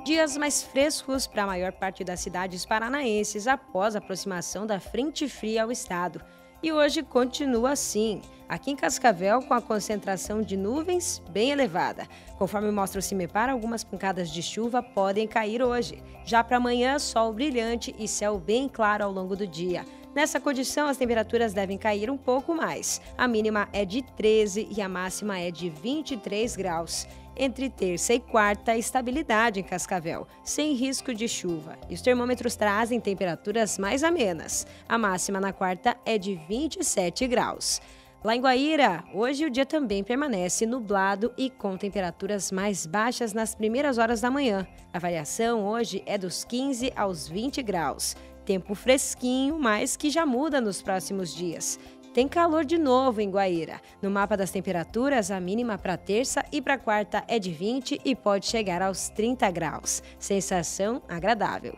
Dias mais frescos para a maior parte das cidades paranaenses após a aproximação da frente fria ao estado. E hoje continua assim, aqui em Cascavel com a concentração de nuvens bem elevada. Conforme mostra o CIMEPAR, algumas pancadas de chuva podem cair hoje. Já para amanhã, sol brilhante e céu bem claro ao longo do dia. Nessa condição, as temperaturas devem cair um pouco mais. A mínima é de 13 e a máxima é de 23 graus. Entre terça e quarta, estabilidade em Cascavel, sem risco de chuva. E os termômetros trazem temperaturas mais amenas. A máxima na quarta é de 27 graus. Lá em Guaíra, hoje o dia também permanece nublado e com temperaturas mais baixas nas primeiras horas da manhã. A variação hoje é dos 15 aos 20 graus. Tempo fresquinho, mas que já muda nos próximos dias. Tem calor de novo em Guaíra. No mapa das temperaturas, a mínima para terça e para quarta é de 20 e pode chegar aos 30 graus. Sensação agradável.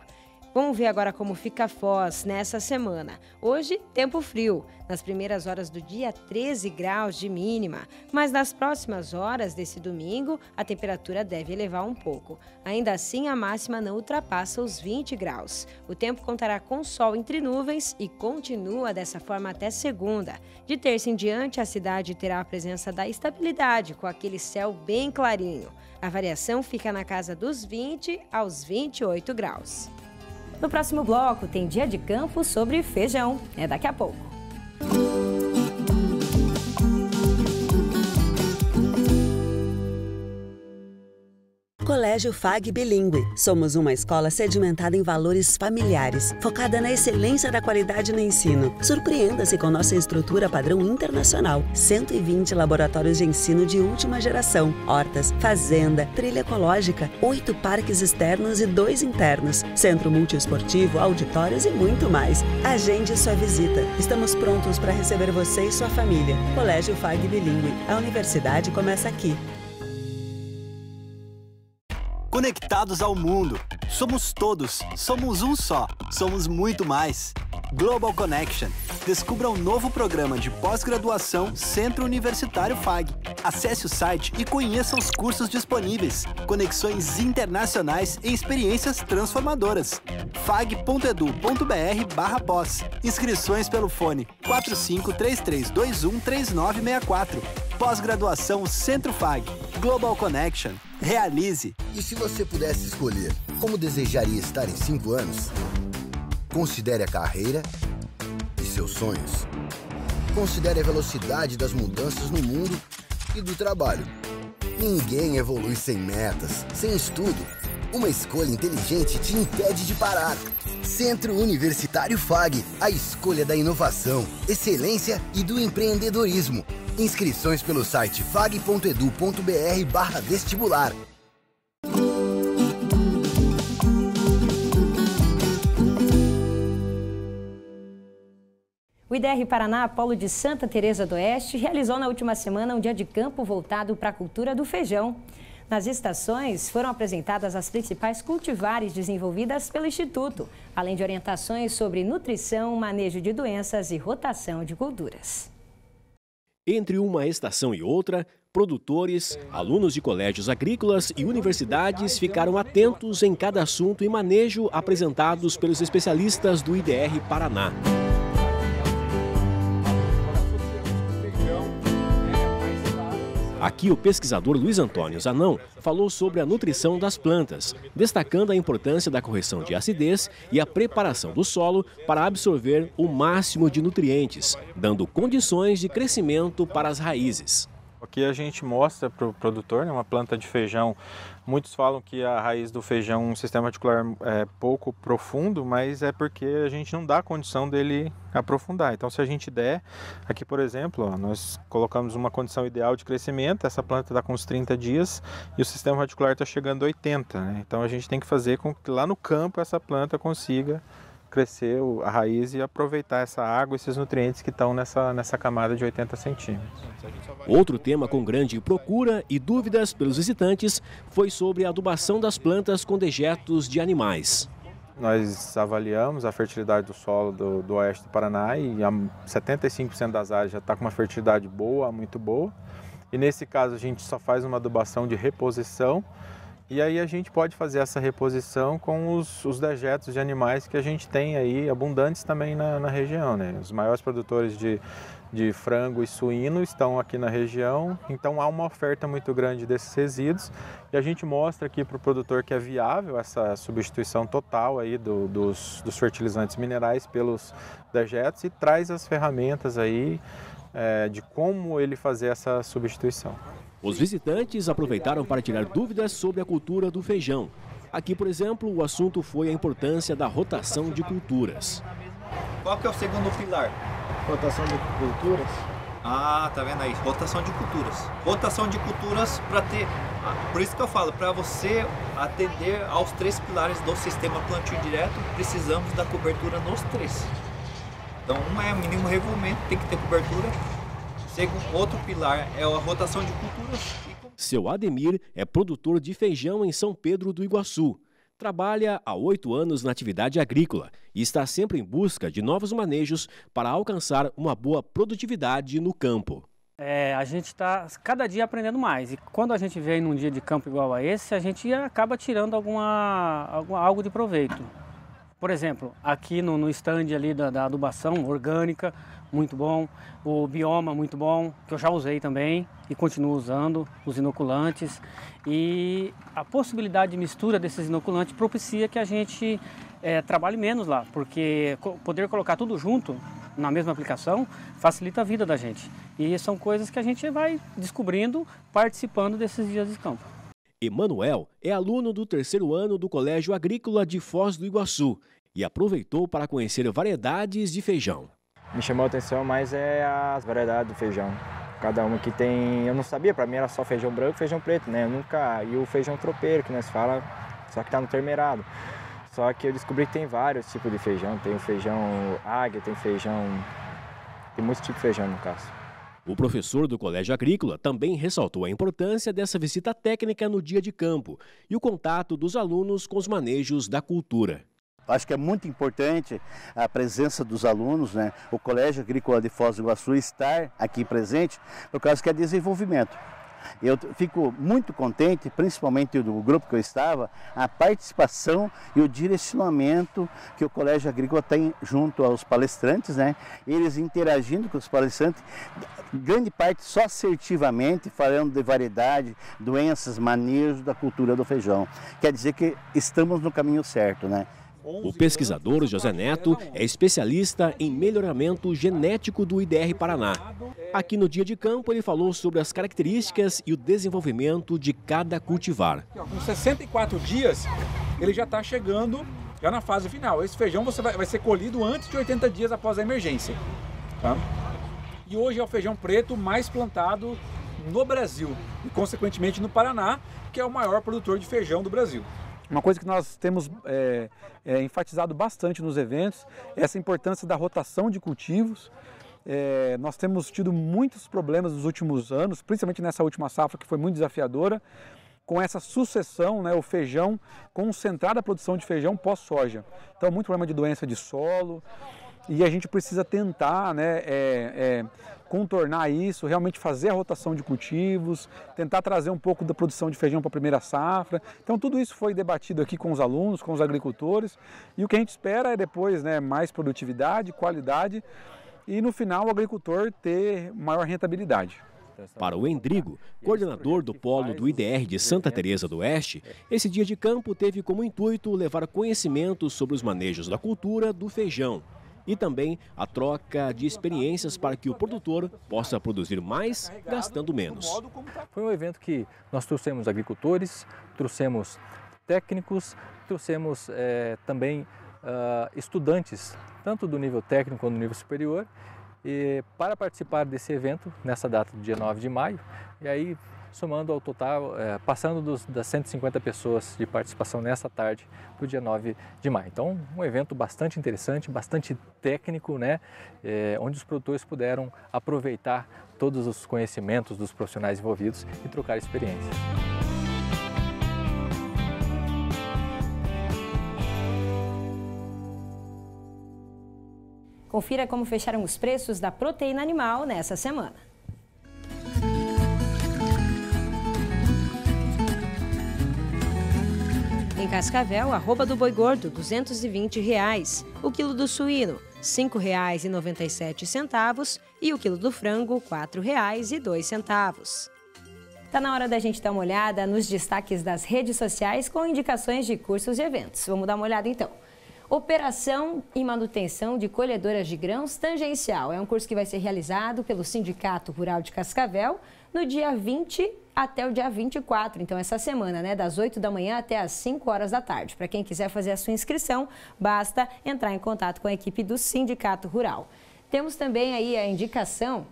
Vamos ver agora como fica Foz nessa semana. Hoje, tempo frio. Nas primeiras horas do dia, 13 graus de mínima. Mas nas próximas horas desse domingo, a temperatura deve elevar um pouco. Ainda assim, a máxima não ultrapassa os 20 graus. O tempo contará com sol entre nuvens e continua dessa forma até segunda. De terça em diante, a cidade terá a presença da estabilidade, com aquele céu bem clarinho. A variação fica na casa dos 20 aos 28 graus. No próximo bloco, tem dia de campo sobre feijão. É daqui a pouco. Colégio FAG Bilíngue. Somos uma escola sedimentada em valores familiares, focada na excelência da qualidade no ensino. Surpreenda-se com nossa estrutura padrão internacional. 120 laboratórios de ensino de última geração, hortas, fazenda, trilha ecológica, 8 parques externos e 2 internos, centro multiesportivo, auditórios e muito mais. Agende sua visita. Estamos prontos para receber você e sua família. Colégio FAG Bilíngue. A universidade começa aqui. Conectados ao mundo. Somos todos. Somos um só. Somos muito mais. Global Connection. Descubra um novo programa de pós-graduação Centro Universitário FAG. Acesse o site e conheça os cursos disponíveis. Conexões internacionais e experiências transformadoras. fag.edu.br/pós. Inscrições pelo fone 4533213964. Pós-graduação Centro FAG. Global Connection. Realize. E se você pudesse escolher como desejaria estar em 5 anos? Considere a carreira e seus sonhos. Considere a velocidade das mudanças no mundo e do trabalho. Ninguém evolui sem metas, sem estudo. Uma escolha inteligente te impede de parar. Centro Universitário FAG, a escolha da inovação, excelência e do empreendedorismo. Inscrições pelo site fag.edu.br/vestibular. O IDR Paraná, Polo de Santa Teresa do Oeste, realizou na última semana um dia de campo voltado para a cultura do feijão. Nas estações, foram apresentadas as principais cultivares desenvolvidas pelo Instituto, além de orientações sobre nutrição, manejo de doenças e rotação de culturas. Entre uma estação e outra, produtores, alunos de colégios agrícolas e universidades ficaram atentos em cada assunto e manejo apresentados pelos especialistas do IDR Paraná. Aqui o pesquisador Luiz Antônio Zanão falou sobre a nutrição das plantas, destacando a importância da correção de acidez e a preparação do solo para absorver o máximo de nutrientes, dando condições de crescimento para as raízes. Aqui a gente mostra para o produtor, né, uma planta de feijão. Muitos falam que a raiz do feijão é um sistema radicular pouco profundo, mas é porque a gente não dá condição dele aprofundar. Então, se a gente der, aqui por exemplo, ó, nós colocamos uma condição ideal de crescimento, essa planta está com uns 30 dias e o sistema radicular está chegando a 80. Né? Então, a gente tem que fazer com que lá no campo essa planta consiga crescer a raiz e aproveitar essa água, esses nutrientes que estão nessa camada de 80 centímetros. Outro tema com grande procura e dúvidas pelos visitantes foi sobre a adubação das plantas com dejetos de animais. Nós avaliamos a fertilidade do solo do oeste do Paraná e 75% das áreas já está com uma fertilidade boa, muito boa. E nesse caso a gente só faz uma adubação de reposição. E aí a gente pode fazer essa reposição com os dejetos de animais que a gente tem aí abundantes também na região, né? Os maiores produtores de de frango e suíno estão aqui na região, então há uma oferta muito grande desses resíduos e a gente mostra aqui para o produtor que é viável essa substituição total aí dos fertilizantes minerais pelos dejetos e traz as ferramentas aí de como ele fazer essa substituição. Os visitantes aproveitaram para tirar dúvidas sobre a cultura do feijão. Aqui, por exemplo, o assunto foi a importância da rotação de culturas. Qual que é o segundo pilar? Rotação de culturas. Ah, tá vendo aí? Rotação de culturas. Rotação de culturas para ter... Por isso que eu falo, para você atender aos 3 pilares do sistema plantio direto, precisamos da cobertura nos 3. Então, um é mínimo revolvimento, tem que ter cobertura. Outro pilar é a rotação de culturas. Seu Ademir é produtor de feijão em São Pedro do Iguaçu. Trabalha há 8 anos na atividade agrícola e está sempre em busca de novos manejos para alcançar uma boa produtividade no campo. A gente está cada dia aprendendo mais e quando a gente vem num dia de campo igual a esse, a gente acaba tirando algo de proveito. Por exemplo, aqui no stand ali da adubação orgânica, muito bom, o bioma muito bom, que eu já usei também e continuo usando, os inoculantes. E a possibilidade de mistura desses inoculantes propicia que a gente trabalhe menos lá, porque poder colocar tudo junto na mesma aplicação facilita a vida da gente. E são coisas que a gente vai descobrindo participando desses dias de campo. Emanuel é aluno do 3º ano do Colégio Agrícola de Foz do Iguaçu e aproveitou para conhecer variedades de feijão. Me chamou a atenção mais as variedades do feijão. Cada uma que tem... Eu não sabia, para mim era só feijão branco e feijão preto, né? Eu nunca... E o feijão tropeiro, que nós fala, só que tá no termeirado. Só que eu descobri que tem vários tipos de feijão. Tem o feijão águia, tem feijão... Tem muitos tipos de feijão no caso. O professor do Colégio Agrícola também ressaltou a importância dessa visita técnica no dia de campo e o contato dos alunos com os manejos da cultura. Acho que é muito importante a presença dos alunos, né? O Colégio Agrícola de Foz do Iguaçu estar aqui presente, por causa que é desenvolvimento. Eu fico muito contente, principalmente do grupo que eu estava, a participação e o direcionamento que o Colégio Agrícola tem junto aos palestrantes, né? Eles interagindo com os palestrantes, grande parte só assertivamente, falando de variedade, doenças, manejos da cultura do feijão. Quer dizer que estamos no caminho certo, né? O pesquisador José Neto é especialista em melhoramento genético do IDR Paraná. Aqui no dia de campo ele falou sobre as características e o desenvolvimento de cada cultivar. Com 64 dias ele já está chegando já na fase final. Esse feijão vai ser colhido antes de 80 dias após a emergência. Tá? E hoje é o feijão preto mais plantado no Brasil e consequentemente no Paraná, que é o maior produtor de feijão do Brasil. Uma coisa que nós temos enfatizado bastante nos eventos é essa importância da rotação de cultivos. Nós temos tido muitos problemas nos últimos anos, principalmente nessa última safra que foi muito desafiadora, com essa sucessão, né, o feijão, concentrada a produção de feijão pós-soja. Então, muito problema de doença de solo e a gente precisa tentar, né, contornar isso, realmente fazer a rotação de cultivos, tentar trazer um pouco da produção de feijão para a primeira safra. Então tudo isso foi debatido aqui com os alunos, com os agricultores e o que a gente espera é depois, né, mais produtividade, qualidade e no final o agricultor ter maior rentabilidade. Para o Endrigo, coordenador do polo do IDR de Santa Teresa do Oeste, esse dia de campo teve como intuito levar conhecimento sobre os manejos da cultura do feijão e também a troca de experiências para que o produtor possa produzir mais gastando menos. Foi um evento que nós trouxemos agricultores, trouxemos técnicos, trouxemos também estudantes, tanto do nível técnico quanto do nível superior, e para participar desse evento, nessa data do dia 9 de maio, e aí somando ao total, passando das 150 pessoas de participação nessa tarde para o dia 9 de maio. Então, um evento bastante interessante, bastante técnico, né? Onde os produtores puderam aproveitar todos os conhecimentos dos profissionais envolvidos e trocar experiências. Confira como fecharam os preços da proteína animal nessa semana. Em Cascavel, arroba do boi gordo, R$ 220. O quilo do suíno, R$ 5,97 e o quilo do frango R$ 4,02. Está na hora da gente dar uma olhada nos destaques das redes sociais com indicações de cursos e eventos. Vamos dar uma olhada então. Operação e manutenção de colhedoras de grãos tangencial. É um curso que vai ser realizado pelo Sindicato Rural de Cascavel no dia 20 até o dia 24, então essa semana, né, das 8 da manhã até as 5 horas da tarde. Para quem quiser fazer a sua inscrição, basta entrar em contato com a equipe do Sindicato Rural. Temos também aí a indicação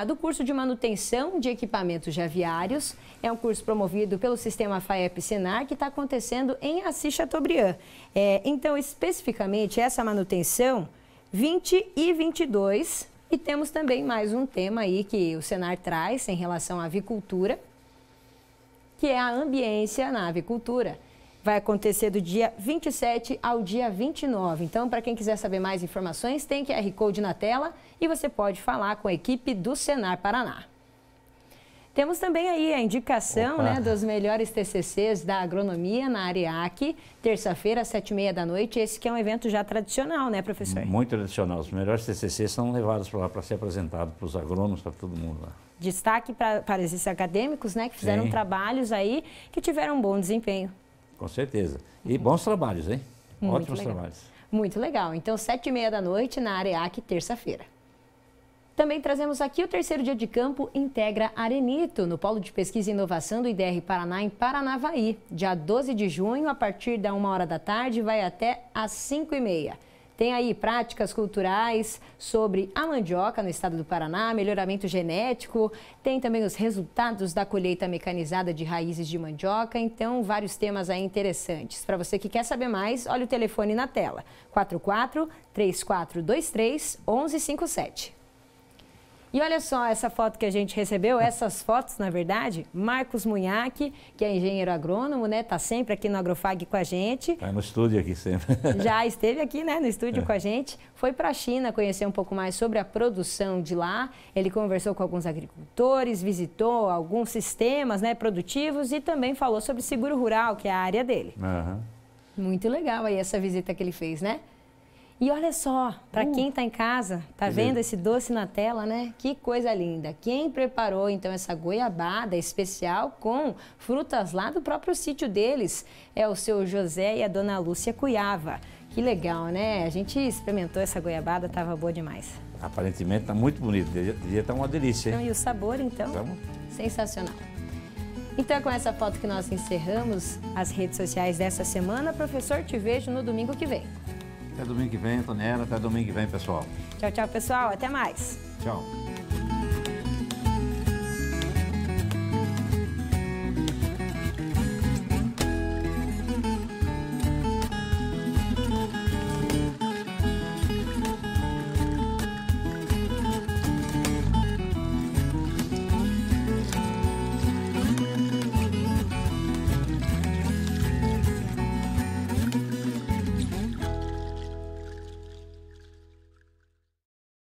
do curso de manutenção de equipamentos aviários. É um curso promovido pelo Sistema FAEP-Senar que está acontecendo em Assis Chateaubriand. Então, especificamente, essa manutenção 20 e 22. E temos também mais um tema aí que o Senar traz em relação à avicultura, que é a ambiência na avicultura. Vai acontecer do dia 27 ao dia 29. Então, para quem quiser saber mais informações, tem QR Code na tela e você pode falar com a equipe do Senar Paraná. Temos também aí a indicação, né, dos melhores TCCs da agronomia na Areac, terça-feira, às 7h30 da noite. Esse que é um evento já tradicional, né, professor? Muito tradicional. Os melhores TCCs são levados para lá para ser apresentados para os agrônomos, para todo mundo lá. Destaque para esses acadêmicos, né, que fizeram trabalhos aí que tiveram um bom desempenho. Com certeza. E bons trabalhos, hein? Ótimos trabalhos. Muito legal. Então, 7h30 da noite na Areac, terça-feira. Também trazemos aqui o terceiro dia de campo Integra Arenito, no Polo de Pesquisa e Inovação do IDR Paraná, em Paranavaí. Dia 12 de junho, a partir da 1h da tarde, vai até às 5h30. Tem aí práticas culturais sobre a mandioca no estado do Paraná, melhoramento genético, tem também os resultados da colheita mecanizada de raízes de mandioca, então vários temas aí interessantes. Para você que quer saber mais, olha o telefone na tela, 44-3423-1157. E olha só essa foto que a gente recebeu, essas fotos, na verdade, Marcos Munhac, que é engenheiro agrônomo, né? Tá sempre aqui no Agrofag com a gente. Está no estúdio aqui sempre. Já esteve aqui, né, no estúdio com a gente. Foi para a China conhecer um pouco mais sobre a produção de lá. Ele conversou com alguns agricultores, visitou alguns sistemas, né, produtivos e também falou sobre seguro rural, que é a área dele. Muito legal aí essa visita que ele fez, né? E olha só, para quem está em casa, tá vendo esse doce na tela, né? Que coisa linda. Quem preparou, então, essa goiabada especial com frutas lá do próprio sítio deles é o seu José e a dona Lúcia Cuiava. Que legal, né? A gente experimentou essa goiabada, estava boa demais. Aparentemente está muito bonito, devia estar uma delícia, hein? Então, e o sabor, então, sensacional. Então, é com essa foto que nós encerramos as redes sociais dessa semana. Professor, te vejo no domingo que vem. Até domingo que vem, Antoniela. Até domingo que vem, pessoal. Tchau, tchau, pessoal. Até mais. Tchau.